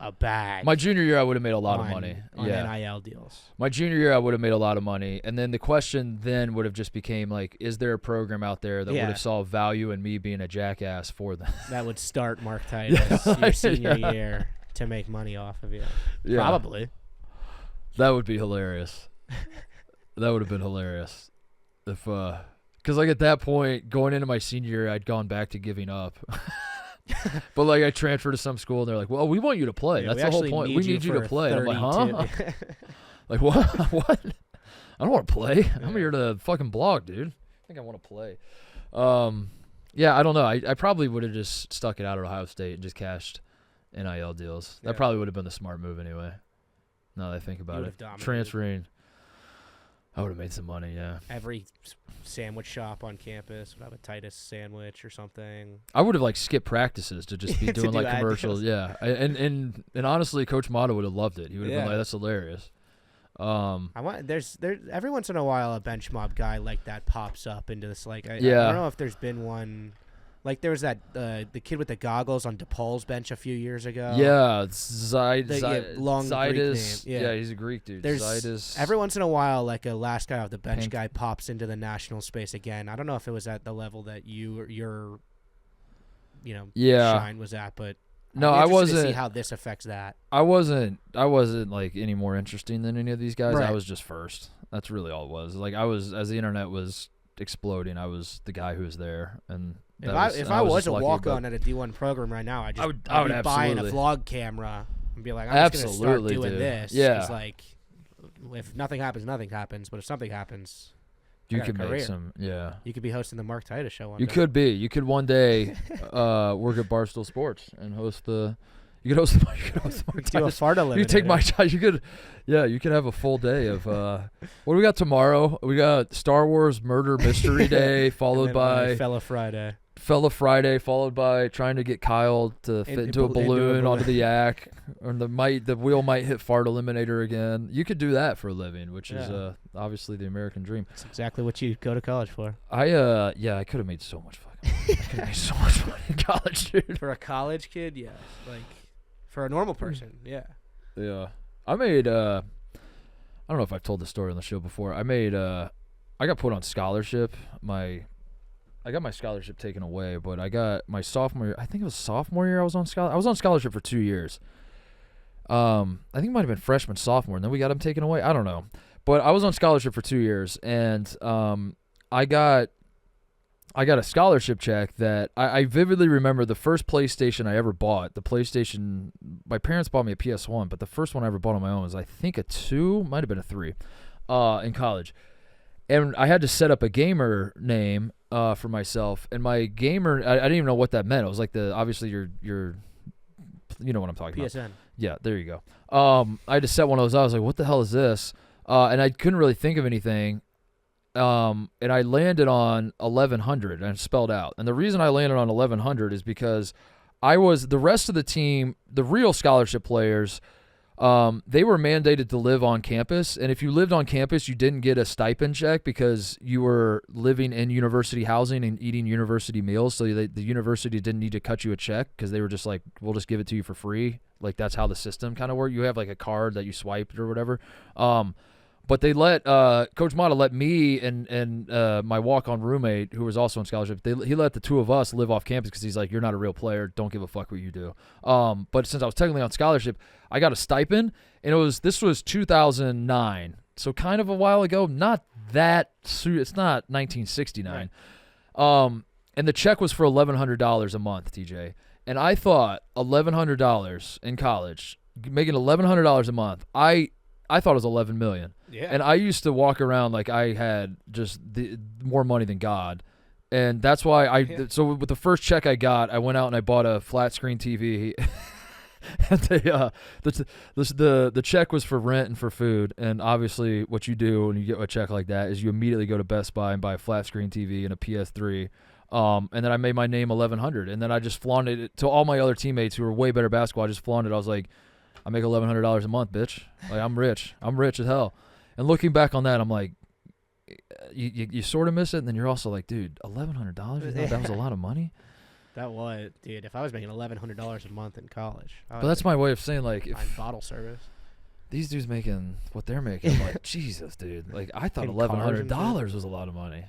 C: a bag.
A: my junior year I would have made a lot of
C: on-
A: money.
C: on
A: Yeah.
C: NIL deals.
A: My junior year I would have made a lot of money. And then the question then would have just became like, is there a program out there that would
C: Yeah.
A: have saw value in me being a jackass for them?
C: That would start Mark Titus your senior
A: Yeah.
C: year to make money off of you.
A: Yeah.
C: Probably.
A: That would be hilarious. That would have been hilarious. If because like at that point, going into my senior year, I'd gone back to giving up. But like I transferred to some school, and they're like, "Well, we want you to play.
C: Yeah,
A: That's
C: we
A: the whole
C: actually
A: point.
C: need
A: We need you to
C: for
A: play." And I'm like,
C: 32.
A: "Huh? Like what? What? I don't want to play. I'm
C: Yeah.
A: here to fucking blog, dude. I think I want to play." Yeah, I don't know. I probably would have just stuck it out at Ohio State and just cashed NIL deals.
C: Yeah.
A: That probably would have been the smart move anyway. Now that I think about
C: would
A: it,
C: have dominated.
A: transferring, I would have made some money. Yeah.
C: Every sandwich shop on campus would have a Titus sandwich or something.
A: I would have like skipped practices to just be
C: To
A: doing
C: do
A: like
C: ad
A: commercials.
C: deals.
A: Yeah, and honestly, Coach Mata would have loved it. He would have
C: Yeah.
A: been like, "That's hilarious."
C: I want there's every once in a while a bench mob guy like that pops up into this like I
A: Yeah.
C: don't know if there's been one like there was that the kid with the goggles on DePaul's bench a few years ago.
A: Yeah,
C: long Greek
A: Zaitis.
C: name, yeah.
A: He's a Greek dude.
C: There's
A: Zaitis.
C: Every once in a while, like a last guy off the bench
A: Pink.
C: guy pops into the national space again. I don't know if it was at the level that your
A: Yeah.
C: shine was at, but
A: No,
C: I'd
A: I
C: be interested to see
A: wasn't.
C: how this affects that.
A: I wasn't like any more interesting than any of these guys. I
C: Right.
A: was just first. That's really all it was. Like I was, as the internet was exploding, I was the guy who was there. And
C: If
A: that
C: I
A: was,
C: if
A: and
C: I was
A: just
C: a
A: lucky,
C: walk
A: but-
C: on at a D1 program right now,
A: I would
C: I'd be buying a
A: absolutely.
C: vlog camera and be like, I'm just gonna start
A: Absolutely,
C: doing
A: dude.
C: this.
A: Yeah.
C: 'Cause, like if nothing happens, nothing happens. But if something happens,
A: you
C: got a
A: could make
C: career.
A: some. Yeah.
C: you could be hosting the Mark Titus show.
A: You could be. You could one day work at Barstool Sports and host the. You could host the. You could host the Mark
C: do a
A: Titus.
C: fart
A: You could take my job. You could, yeah. You could have a full day of. What do we got tomorrow? We got Star Wars Murder Mystery Day, followed by
C: Fella Friday.
A: Fella Friday, followed by trying to get Kyle to fit into a balloon onto the yak, or the wheel might hit fart eliminator again. You could do that for a living, which is
C: Yeah.
A: obviously the American dream.
C: That's exactly what you go to college for.
A: I could have made so much fucking money. I could have made so much money in college, dude.
C: For a college kid, yeah. Like for a normal person, yeah.
A: Yeah. I made I don't know if I've told this story on the show before. I got put on scholarship. I got my scholarship taken away, but I got my sophomore year, I think it was sophomore year I was on scholarship for 2 years. I think it might have been freshman, sophomore, and then we got them taken away. I don't know. But I was on scholarship for 2 years, and I got a scholarship check that I vividly remember the first PlayStation I ever bought. The PlayStation, my parents bought me a PS1, but the first one I ever bought on my own was, I think, a 2, might have been a 3, in college. And I had to set up a gamer name for myself, and my gamer, I didn't even know what that meant. It was like obviously your you know what I'm talking about.
C: PSN.
A: Yeah, there you go. I had to set one of those out. I was like, what the hell is this? And I couldn't really think of anything. And I landed on 1100 and spelled out. And the reason I landed on 1100 is because the rest of the team, the real scholarship players, they were mandated to live on campus, and if you lived on campus, you didn't get a stipend check because you were living in university housing and eating university meals. So the university didn't need to cut you a check because they were just like, we'll just give it to you for free. Like that's how the system kind of worked. You have like a card that you swiped or whatever. But they let Coach Mata let me and my walk-on roommate, who was also on scholarship, he let the two of us live off campus because he's like, you're not a real player. Don't give a fuck what you do. But since I was technically on scholarship, I got a stipend, and this was 2009, so kind of a while ago. Not that it's not 1969. Right. And the check was for $1,100 a month, TJ. And I thought $1,100 in college, making $1,100 a month, I thought it was $11 million.
C: Yeah.
A: And I used to walk around like I had just more money than God. And that's why so with the first check I got, I went out and I bought a flat screen TV. And the check was for rent and for food. And obviously what you do when you get a check like that is you immediately go to Best Buy and buy a flat screen TV and a PS3. And then I made my name $1,100. And then I just flaunted it to all my other teammates who were way better basketball. I just flaunted. I was like, I make $1,100 a month, bitch. Like I'm rich. I'm rich as hell. And looking back on that, I'm like, you sort of miss it, and then you're also like, dude, $1,100? You know, that was a lot of money.
C: That was, dude. If I was making $1,100 a month in college,
A: But that's my way of saying like, if
C: bottle service.
A: these dudes making what they're making, I'm like, Jesus, dude. Like I thought
C: And cars and
A: $1,100 was a lot of money.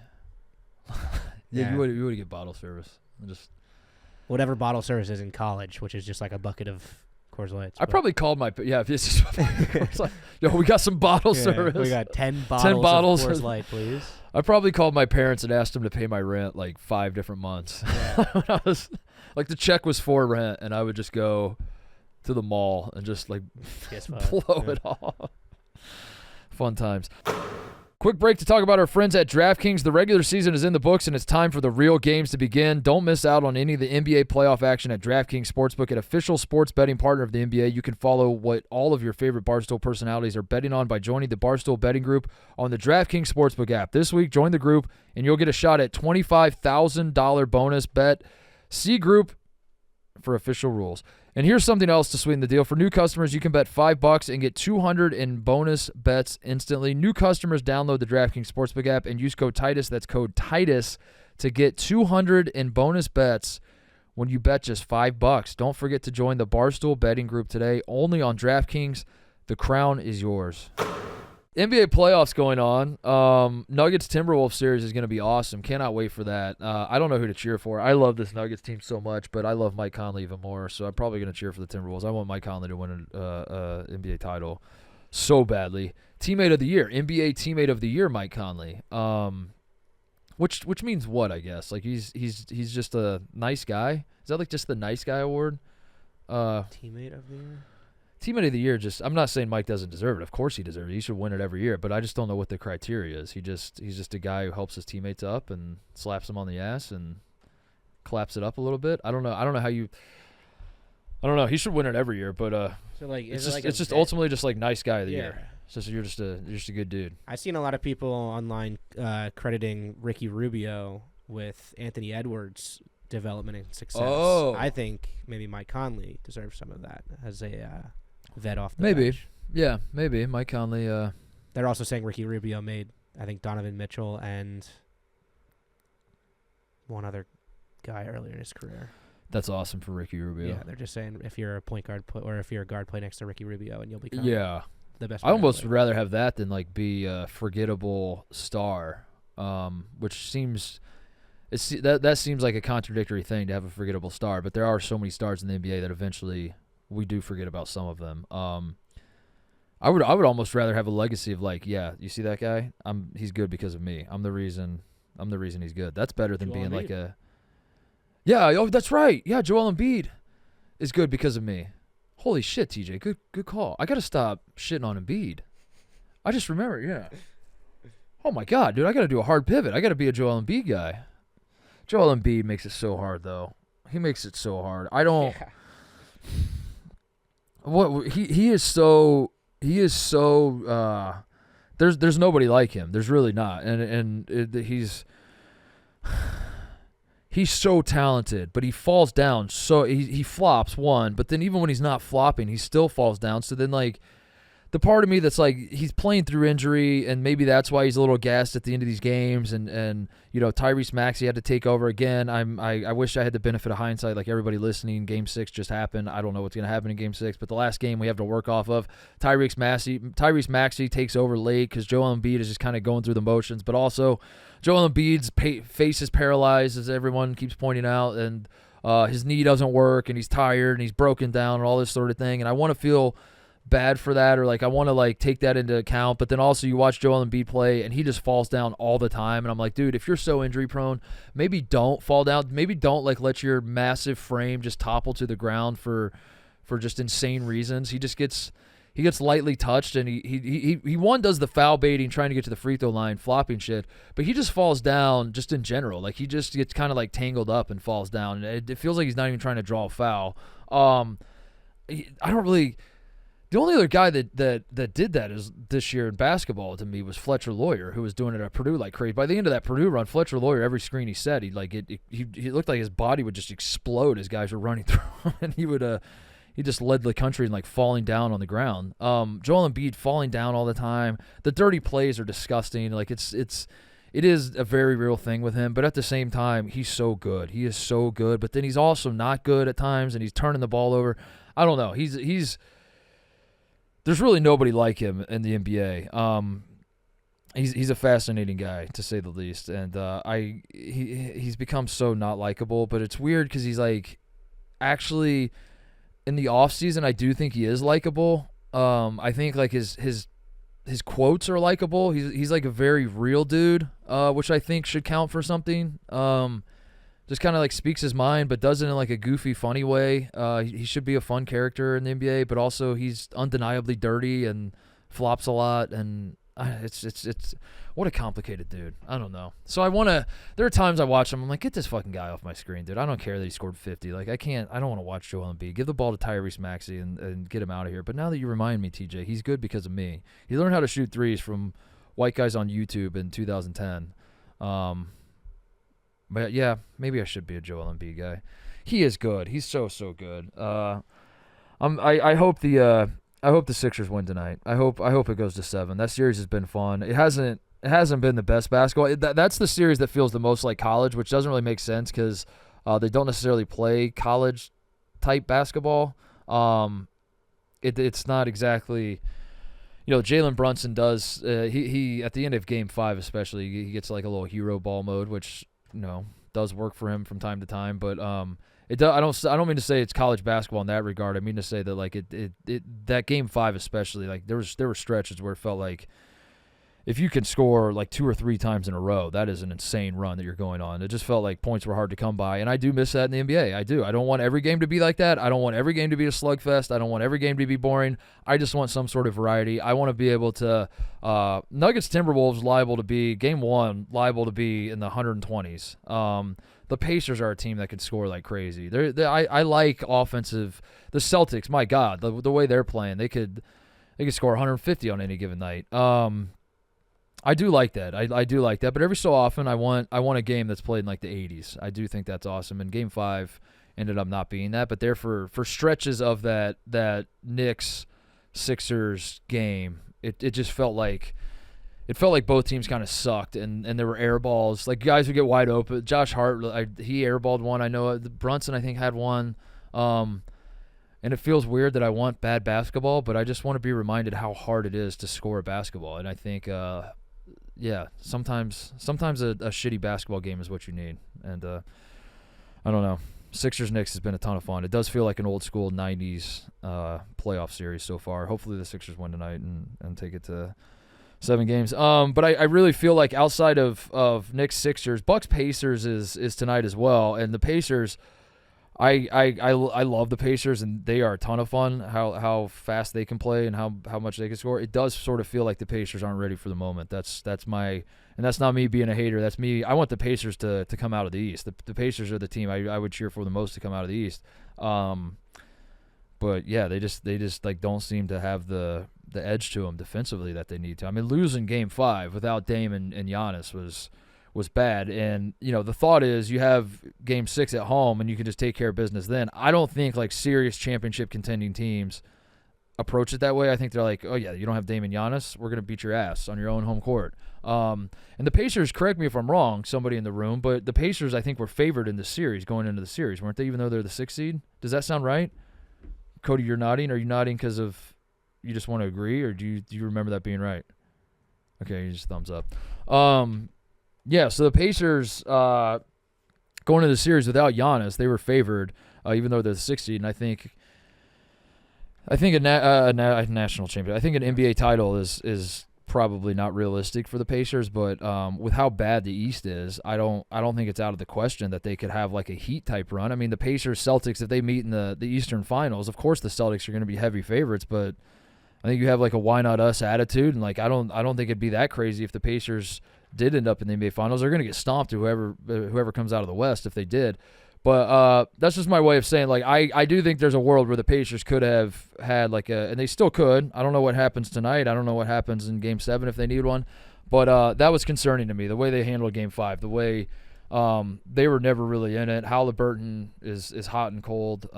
A: Yeah, you would get bottle service. Just
C: whatever bottle service is in college, which is just like a bucket of Coors Lights.
A: I probably called my it's like, yo, we got some bottle service.
C: We got 10 bottles of Coors Light, please.
A: I probably called my parents and asked them to pay my rent like 5 different months.
C: Yeah.
A: When I was like, the check was for rent, and I would just go to the mall and just like blow it off. Fun times. Quick break to talk about our friends at DraftKings. The regular season is in the books, and it's time for the real games to begin. Don't miss out on any of the NBA playoff action at DraftKings Sportsbook, an official sports betting partner of the NBA. You can follow what all of your favorite Barstool personalities are betting on by joining the Barstool Betting Group on the DraftKings Sportsbook app. This week, join the group, and you'll get a shot at $25,000 bonus bet. See group for official rules. And here's something else to sweeten the deal. For new customers, you can bet $5 and get $200 in bonus bets instantly. New customers download the DraftKings Sportsbook app and use code Titus. That's code Titus to get $200 in bonus bets when you bet just $5. Don't forget to join the Barstool Betting Group today, only on DraftKings. The crown is yours. NBA playoffs going on. Nuggets Timberwolves series is going to be awesome. Cannot wait for that. I don't know who to cheer for. I love this Nuggets team so much, but I love Mike Conley even more, so I'm probably going to cheer for the Timberwolves. I want Mike Conley to win an NBA title so badly. Teammate of the year, NBA Teammate of the Year, Mike Conley. Which means what, I guess? Like he's just a nice guy. Is that like just the nice guy award?
C: Teammate of the year.
A: Teammate of the year, I'm not saying Mike doesn't deserve it. Of course he deserves it. He should win it every year, but I just don't know what the criteria is. He's just a guy who helps his teammates up and slaps them on the ass and claps it up a little bit. I don't know how you – I don't know. He should win it every year, but
C: so like,
A: it's just ultimately just like nice guy of the year. It's just you're just a good dude.
C: I've seen a lot of people online crediting Ricky Rubio with Anthony Edwards' development and success.
A: Oh.
C: I think maybe Mike Conley deserves some of that as a vet off the
A: maybe.
C: bench.
A: Yeah, maybe. Mike Conley.
C: They're also saying Ricky Rubio made, I think, Donovan Mitchell and one other guy earlier in his career.
A: That's awesome for Ricky Rubio.
C: Yeah, they're just saying if you're a point guard or if you're a guard, play next to Ricky Rubio and you'll become the best.
A: I almost would rather have that than like be a forgettable star, which seems that seems like a contradictory thing to have a forgettable star. But there are so many stars in the NBA that eventually we do forget about some of them. I would almost rather have a legacy of like, yeah, you see that guy? He's good because of me. I'm the reason he's good. That's better than being like a. Yeah, oh, that's right. Yeah, Joel Embiid is good because of me. Holy shit, TJ, good call. I gotta stop shitting on Embiid. I just remember, yeah. Oh my god, dude, I gotta do a hard pivot. I gotta be a Joel Embiid guy. Joel Embiid makes it so hard, though. He makes it so hard. I don't. Yeah. What he is so. There's nobody like him. There's really not, and he's he's so talented, but he falls down. So he flops one, but then even when he's not flopping, he still falls down. So then like the part of me that's like he's playing through injury, and maybe that's why he's a little gassed at the end of these games. And you know, Tyrese Maxey had to take over again. I wish I had the benefit of hindsight, like everybody listening. Game 6 just happened. I don't know what's gonna happen in Game 6, but the last game we have to work off of. Tyrese Maxey takes over late because Joel Embiid is just kind of going through the motions, but also Joel Embiid's face is paralyzed, as everyone keeps pointing out, and his knee doesn't work, and he's tired, and he's broken down, and all this sort of thing. And I want to feel bad for that, or like I want to like take that into account, but then also you watch Joel Embiid play and he just falls down all the time, and I'm like, dude, if you're so injury prone, maybe don't fall down, maybe don't like let your massive frame just topple to the ground for just insane reasons. He gets lightly touched, and he one does the foul baiting trying to get to the free throw line, flopping shit, but he just falls down just in general. Like he just gets kind of like tangled up and falls down, and it feels like he's not even trying to draw a foul. The only other guy that did that is this year in basketball to me was Fletcher Loyer, who was doing it at Purdue like crazy. By the end of that Purdue run, Fletcher Loyer, every screen he set, he looked like his body would just explode as guys were running through him, and he just led the country in like falling down on the ground. Joel Embiid falling down all the time. The dirty plays are disgusting. Like it is a very real thing with him, but at the same time, he's so good. He is so good, but then he's also not good at times, and he's turning the ball over. I don't know. There's really nobody like him in the NBA. He's a fascinating guy, to say the least, and he's become so not likable. But it's weird because he's like, actually, in the off season, I do think he is likable. I think like his quotes are likable. He's like a very real dude, which I think should count for something. Just kind of like speaks his mind, but does it in like a goofy, funny way. He should be a fun character in the NBA, but also he's undeniably dirty and flops a lot, and it's what a complicated dude. I don't know. So there are times I watch him, I'm like, get this fucking guy off my screen, dude. I don't care that he scored 50. Like I don't want to watch Joel Embiid. Give the ball to Tyrese Maxey and get him out of here. But now that you remind me, TJ, he's good because of me. He learned how to shoot threes from white guys on YouTube in 2010. But yeah, maybe I should be a Joel Embiid guy. He is good. He's so good. I hope the Sixers win tonight. I hope it goes to 7. That series has been fun. It hasn't been the best basketball. That's the series that feels the most like college, which doesn't really make sense because they don't necessarily play college type basketball. It's not exactly. You know, Jalen Brunson does. He at the end of Game 5 especially, he gets like a little hero ball mode, which does work for him from time to time, but I don't mean to say it's college basketball in that regard. I mean to say that like that Game 5 especially, like there were stretches where it felt like if you can score like 2 or 3 times in a row, that is an insane run that you're going on. It just felt like points were hard to come by, and I do miss that in the NBA. I do. I don't want every game to be like that. I don't want every game to be a slugfest. I don't want every game to be boring. I just want some sort of variety. I want to be able to Nuggets Timberwolves liable to be Game 1 liable to be in the 120s. The Pacers are a team that can score like crazy. I like offensive. The Celtics, my God, the way they're playing, they could score 150 on any given night. I do like that. I do like that. But every so often, I want a game that's played in like the 80s. I do think that's awesome. And Game 5 ended up not being that. But there for stretches of that Knicks Sixers game, it just felt like both teams kind of sucked, and there were air balls. Like guys would get wide open. Josh Hart, he airballed one. I know Brunson I think had one. And it feels weird that I want bad basketball, but I just want to be reminded how hard it is to score a basketball. And I think. Yeah, sometimes a shitty basketball game is what you need. And I don't know. Sixers-Knicks has been a ton of fun. It does feel like an old-school 90s playoff series so far. Hopefully the Sixers win tonight and take it to 7 games. But I really feel like outside of Knicks-Sixers, Bucks-Pacers is tonight as well. And the Pacers, I love the Pacers, and they are a ton of fun, how fast they can play and how much they can score. It does sort of feel like the Pacers aren't ready for the moment. That's not me being a hater. That's me. I want the Pacers to come out of the East. The Pacers are the team I would cheer for the most to come out of the East. But yeah, they just like don't seem to have the edge to them defensively that they need to. I mean, losing Game 5 without Dame and Giannis was was bad. And, the thought is you have game 6 at home and you can just take care of business then. I don't think like serious championship contending teams approach it that way. I think they're like, oh yeah, you don't have Dame and Giannis, we're going to beat your ass on your own home court. And the Pacers, correct me if I'm wrong, somebody in the room, but the Pacers I think were favored in the series going into the series, weren't they, even though they're the 6th seed? Does that sound right? Cody, you're nodding. Are you nodding because of you just want to agree, or do you remember that being right? Okay, you just thumbs up. Yeah, so the Pacers going into the series without Giannis, they were favored, even though they're the 6th seed. And I think a national champion, I think an NBA title is probably not realistic for the Pacers. But with how bad the East is, I don't think it's out of the question that they could have like a Heat type run. I mean, the Pacers Celtics, if they meet in the Eastern Finals, of course the Celtics are going to be heavy favorites, but I think you have like a why not us attitude, and like I don't think it'd be that crazy if the Pacers did end up in the NBA Finals. They're going to get stomped to whoever comes out of the West if they did. But that's just my way of saying, like, I do think there's a world where the Pacers could have had like and they still could. I don't know what happens tonight. I don't know what happens in Game 7 if they need one. But that was concerning to me, the way they handled Game 5, the way they were never really in it. Halliburton is hot and cold.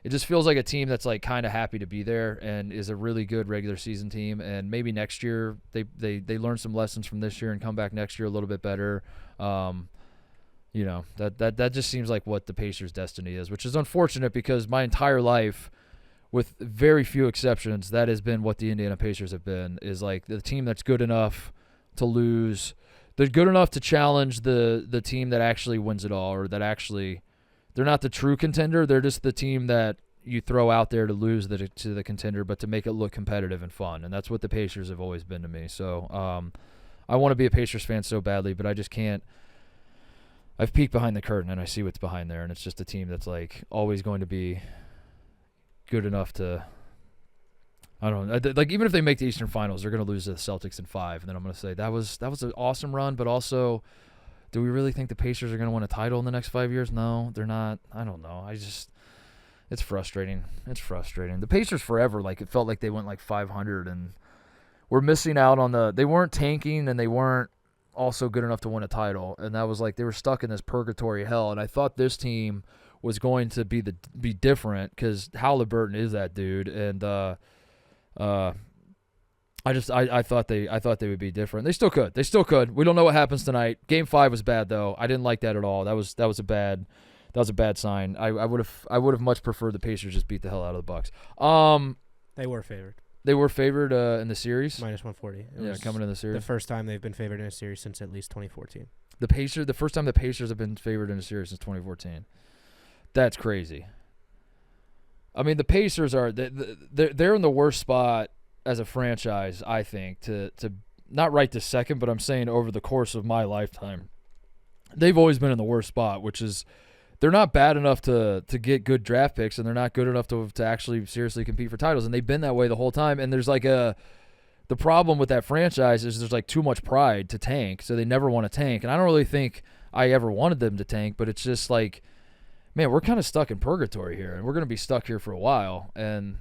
A: It just feels like a team that's like kind of happy to be there and is a really good regular season team. And maybe next year they learn some lessons from this year and come back next year a little bit better. That just seems like what the Pacers' destiny is, which is unfortunate because my entire life, with very few exceptions, that has been what the Indiana Pacers have been, is like the team that's good enough to lose. They're good enough to challenge the team that actually wins it all, or that actually they're not the true contender. They're just the team that you throw out there to lose to the contender, but to make it look competitive and fun. And that's what the Pacers have always been to me. So I want to be a Pacers fan so badly, but I just can't. I've peeked behind the curtain and I see what's behind there, and it's just a team that's like always going to be good enough to. I don't know. Like even if they make the Eastern Finals, they're going to lose to the Celtics in 5, and then I'm going to say that was an awesome run, but also, do we really think the Pacers are going to win a title in the next 5 years? No, they're not. I don't know. It's frustrating. It's frustrating. The Pacers forever, like it felt like they went like 500 and were missing out on they weren't tanking and they weren't also good enough to win a title, and that was like they were stuck in this purgatory hell. And I thought this team was going to be different because Halliburton is that dude, and I thought they would be different. They still could. We don't know what happens tonight. Game 5 was bad though. I didn't like that at all. That was a bad sign. I would have much preferred the Pacers just beat the hell out of the Bucks.
C: They were favored.
A: They were favored in the series.
C: Minus 140.
A: Yeah, coming in the series.
C: The first time they've been favored in a series since at least 2014.
A: The first time the Pacers have been favored in a series since 2014. That's crazy. I mean, the Pacers are they're in the worst spot as a franchise, I think, to not right this second, but I'm saying over the course of my lifetime, they've always been in the worst spot, which is they're not bad enough to get good draft picks, and they're not good enough to actually seriously compete for titles, and they've been that way the whole time. And there's like the problem with that franchise is there's like too much pride to tank, so they never want to tank. And I don't really think I ever wanted them to tank, but it's just like, man, we're kind of stuck in purgatory here, and we're going to be stuck here for a while. And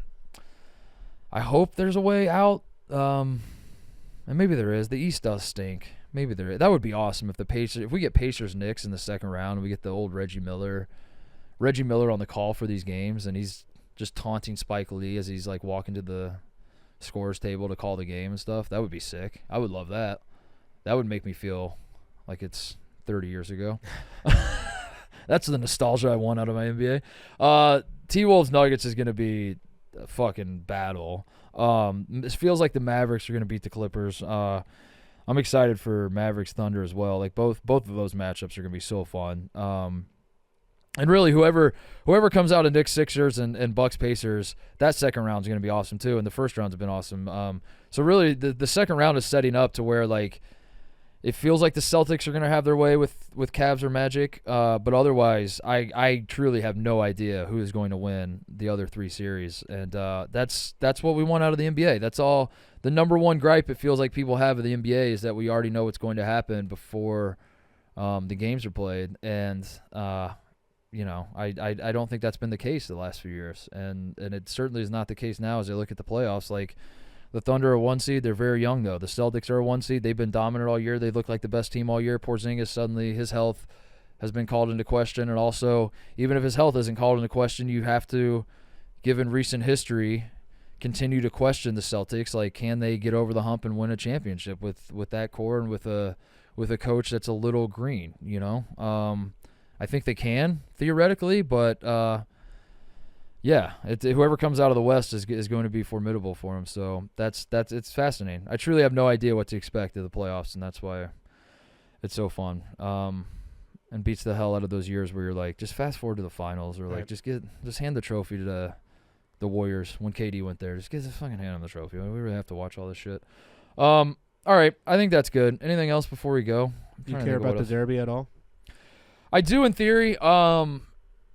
A: I hope there's a way out, and maybe there is. The East does stink. Maybe there is. That would be awesome if we get Pacers Knicks in the second round, and we get the old Reggie Miller on the call for these games, and he's just taunting Spike Lee as he's like walking to the scores table to call the game and stuff. That would be sick. I would love that. That would make me feel like it's 30 years ago. That's the nostalgia I want out of my NBA. T-Wolves Nuggets is going to be a fucking battle. It feels like the Mavericks are going to beat the Clippers. I'm excited for Mavericks Thunder as well. Like both of those matchups are going to be so fun. And really, whoever comes out of Knicks Sixers and Bucks Pacers, that second round is going to be awesome too. And the first rounds have been awesome. So really, the second round is setting up to where like it feels like the Celtics are going to have their way with Cavs or Magic. But otherwise, I truly have no idea who is going to win the other 3 series. And that's what we want out of the NBA. That's all. The number one gripe it feels like people have of the NBA is that we already know what's going to happen before the games are played. And I don't think that's been the case the last few years. And it certainly is not the case now as I look at the playoffs. Like The Thunder are 1 seed. They're very young, though. The Celtics are a 1 seed. They've been dominant all year. They look like the best team all year. Porzingis, suddenly his health has been called into question. And also, even if his health isn't called into question, you have to, given recent history, continue to question the Celtics. Like, can they get over the hump and win a championship with that core and with a coach that's a little green, you know? I think they can, theoretically, but yeah, whoever comes out of the West is going to be formidable for them. So it's fascinating. I truly have no idea what to expect of the playoffs, and that's why it's so fun. And beats the hell out of those years where you're like, just fast forward to the finals, or like just hand the trophy to the Warriors when KD went there. Just fucking hand them the trophy. We really have to watch all this shit. All right, I think that's good. Anything else before we go?
C: Do you care about the Derby at all?
A: I do in theory.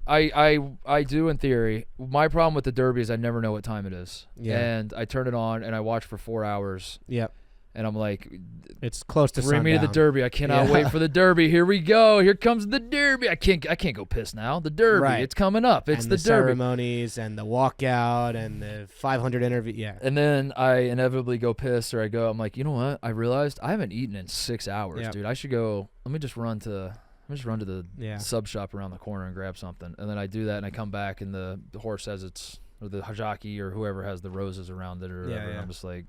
A: I do in theory. My problem with the Derby is I never know what time it is. Yeah. And I turn it on and I watch for 4 hours.
C: Yep.
A: And I'm like,
C: it's close to sundown.
A: Bring me to the Derby. I cannot wait for the Derby. Here we go. Here comes the Derby. I can't go piss now. The Derby. Right. It's coming up. It's
C: and
A: the Derby.
C: Ceremonies and the walkout and the 500 interview. Yeah.
A: And then I inevitably go piss, or I'm like, you know what? I realized I haven't eaten in 6 hours, dude. I should go. Let me just run to the sub shop around the corner and grab something. And then I do that, and I come back, and the horse has or the jockey or whoever has the roses around it or whatever. And I'm just like,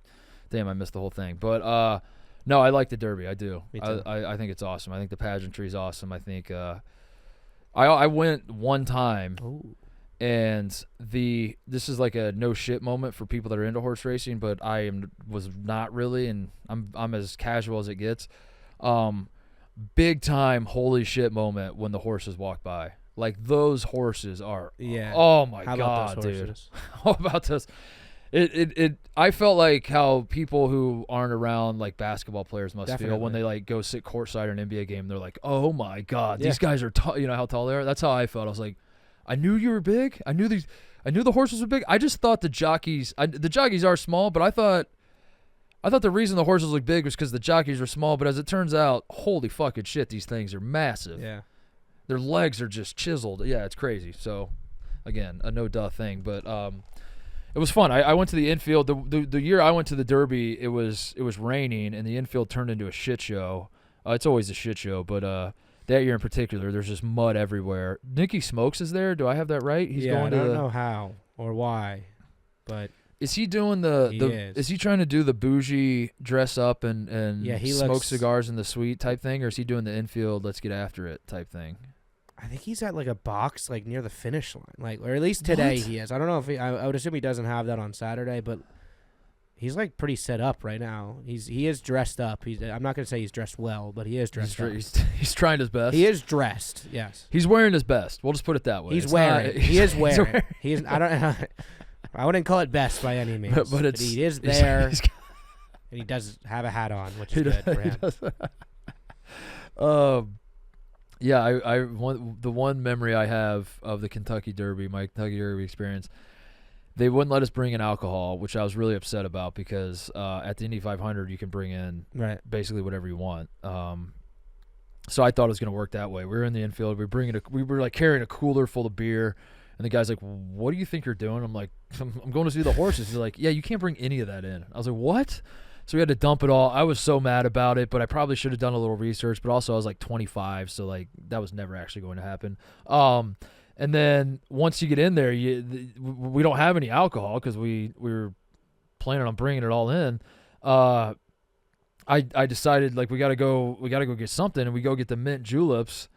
A: damn, I missed the whole thing. But no, I like the Derby. I do.
C: Me too.
A: I think it's awesome. I think the pageantry is awesome. I think I went one time.
C: Ooh.
A: And this is like a no shit moment for people that are into horse racing, but was not really, and I'm as casual as it gets. Big time holy shit moment when the horses walk by. Like, those horses are oh my god, dude. How about this? I felt like how people who aren't around like basketball players must feel when they like go sit courtside in an NBA game. They're like, oh my god, these guys are tall. You know how tall they are? That's how I felt. I was like, I knew you were big. I knew the horses were big. I just thought the jockeys are small, but I thought the reason the horses look big was because the jockeys were small. But as it turns out, holy fucking shit, these things are massive.
C: Yeah,
A: their legs are just chiseled. Yeah, it's crazy. So, again, a no duh thing, but it was fun. I went to the infield. The year I went to the Derby, it was raining, and the infield turned into a shit show. It's always a shit show, but that year in particular, there's just mud everywhere. Nicky Smokes is there. Do I have that right? He's going to
C: I don't know how or why, but
A: is he doing is he trying to do the bougie dress up and
C: he
A: smoke cigars in the suite type thing, or is he doing the infield let's get after it type thing?
C: I think he's at like a box like near the finish line, like, or at least today he is. I don't know if I would assume he doesn't have that on Saturday, but he's like pretty set up right now. He is dressed up. I'm not gonna say he's dressed well, but he is dressed up.
A: He's trying his best.
C: He is dressed. Yes.
A: He's wearing his best. We'll just put it that way.
C: He is wearing. He's I don't. I wouldn't call it best by any means, but he is there, and he does have a hat on, which is good for him.
A: Yeah, the one memory I have of the Kentucky Derby, my Kentucky Derby experience, they wouldn't let us bring in alcohol, which I was really upset about because at the Indy 500 you can bring in basically whatever you want. So I thought it was going to work that way. We were in the infield. We were like carrying a cooler full of beer, and the guy's like, "What do you think you're doing?" I'm like, "I'm going to see the horses." He's like, "Yeah, you can't bring any of that in." I was like, "What?" So we had to dump it all. I was so mad about it, but I probably should have done a little research. But also I was like 25, so like that was never actually going to happen. And then once you get in there, we don't have any alcohol because we were planning on bringing it all in. I decided like we gotta go get something, and we go get the mint juleps.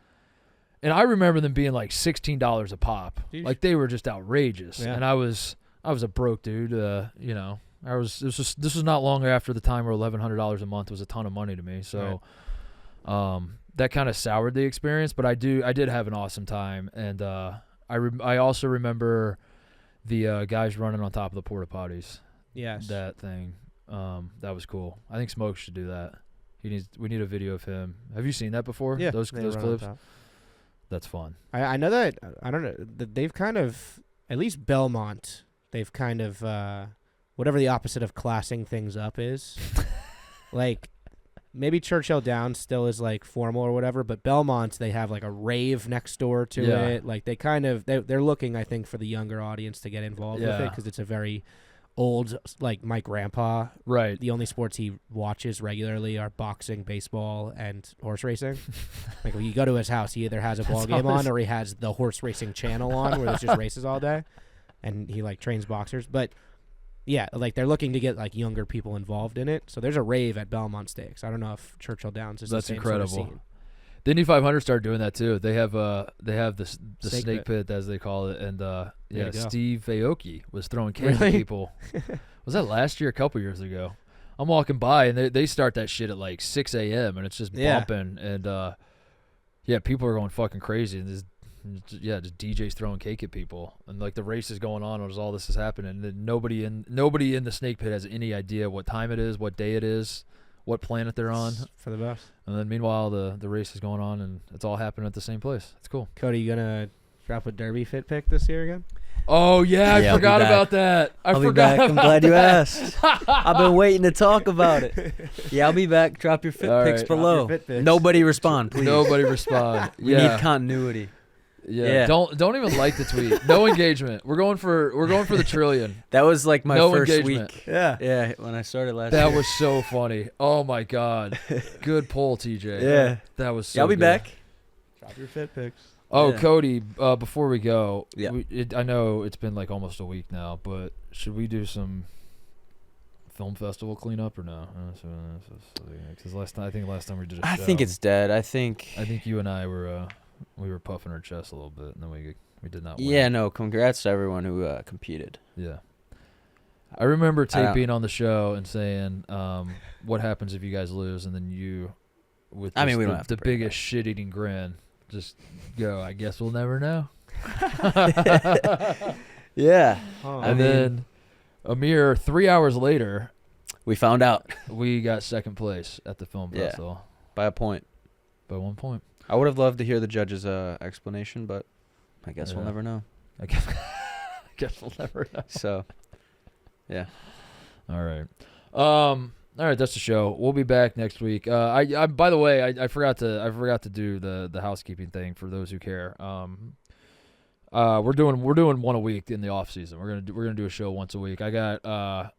A: And I remember them being like $16 a pop. Jeez. Like they were just outrageous. Yeah. And I was a broke dude, you know. This was not long after the time where $1,100 a month was a ton of money to me. So that kind of soured the experience, but I did have an awesome time. And I also remember the guys running on top of the porta potties.
C: Yes.
A: That thing. That was cool. I think Smoke should do that. We need a video of him. Have you seen that before?
C: Yeah.
A: Those clips? That's fun.
C: I know that, I don't know, that they've kind of, at least Belmont, they've kind of, whatever the opposite of classing things up is. Like, maybe Churchill Downs still is, like, formal or whatever, but Belmont, they have, like, a rave next door to it. Like, they kind of, they're looking, I think, for the younger audience to get involved with it because it's a very old, like my grandpa,
A: Right.
C: the only sports he watches regularly are boxing, baseball, and horse racing. Like when you go to his house, he either has a ball game on or he has the horse racing channel on where there's just races all day, and he like trains boxers. But yeah, like they're looking to get like younger people involved in it. So there's a rave at Belmont Stakes. I don't know if Churchill Downs is
A: That's
C: the same
A: incredible.
C: sort of scene.
A: The Indy 500 started doing that too. They have the
C: Snake
A: snake pit as they call it, and
C: There
A: yeah,
C: you go.
A: Steve Aoki was throwing cake at
C: Really?
A: people. Was that last year? A couple years ago. I'm walking by and they start that shit at like 6 a.m. and it's just
C: Yeah.
A: bumping and yeah, people are going fucking crazy and just DJs throwing cake at people and like the race is going on as all this is happening. And then nobody in the snake pit has any idea what time it is, what day it is, what planet they're on.
C: For the best.
A: And then meanwhile the race is going on and it's all happening at the same place. It's cool.
C: Cody, you gonna drop a Derby fit pick this year again?
A: Oh yeah, I
B: Yeah, I'll be
A: forgot
B: back.
A: about that.
B: I'll be
A: forgot
B: back. I'm
A: about
B: glad you
A: that.
B: asked. I've been waiting to talk about it. Yeah, I'll be back. Drop your fit
A: All
B: picks
A: right.
C: Drop
B: below.
C: your fit picks.
B: Nobody respond, please.
A: Nobody respond.
B: We
A: yeah.
B: need continuity.
A: Yeah.
B: Yeah.
A: Don't even like the tweet. No engagement. We're going for the trillion.
B: That was like my
A: No
B: first
A: engagement.
B: week.
C: Yeah.
B: Yeah, when I started last
A: That
B: year.
A: was so funny. Oh my god. Good pull, TJ.
B: Yeah.
A: That was so
B: Yeah, I'll be
A: good.
B: back.
C: Drop your fit picks.
A: Oh,
B: Yeah.
A: Cody, before we go,
B: Yeah.
A: I know it's been like almost a week now, but should we do some film festival cleanup or no? Because last time we did a
B: I
A: show,
B: think it's dead. I think
A: you and I were we were puffing our chests a little bit, and then we did not win.
B: Yeah, no, congrats to everyone who competed.
A: Yeah. I remember
B: I don't-
A: Tate being on the show and saying, what happens if you guys lose? And then you, with
B: I mean,
A: just
B: we
A: the,
B: don't have
A: the
B: to bring it
A: biggest shit-eating grin, just go, I guess we'll never know.
B: Yeah.
C: Oh,
A: And then a mere 3 hours later,
B: We found out
A: we got second place at the film
B: Yeah.
A: festival
B: by a point.
A: by 1 point.
B: I would have loved to hear the judge's explanation, but I guess we'll
A: Yeah.
B: never know.
A: I guess we'll never know.
B: So, yeah.
A: All right. All right, that's the show. We'll be back next week. I by the way, I forgot to do the housekeeping thing for those who care. We're doing one a week in the off season. We're gonna do a show once a week. I got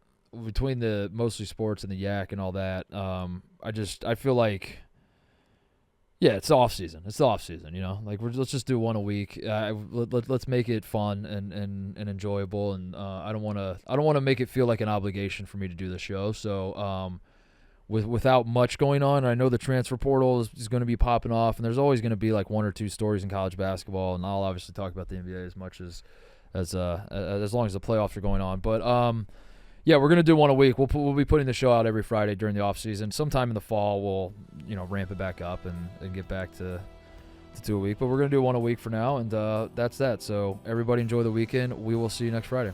A: between the mostly sports and the yak and all that. I feel like, yeah, it's the off season. It's the off season, you know. Like let's just do one a week. Let's make it fun and enjoyable. And I don't want to make it feel like an obligation for me to do the show. So without much going on, I know the transfer portal is going to be popping off, and there's always going to be like one or two stories in college basketball. And I'll obviously talk about the NBA as much as long as the playoffs are going on. But yeah, we're gonna do one a week. We'll be putting the show out every Friday during the off season. Sometime in the fall, we'll ramp it back up and get back to 2 a week. But we're gonna do one a week for now, and that's that. So everybody enjoy the weekend. We will see you next Friday.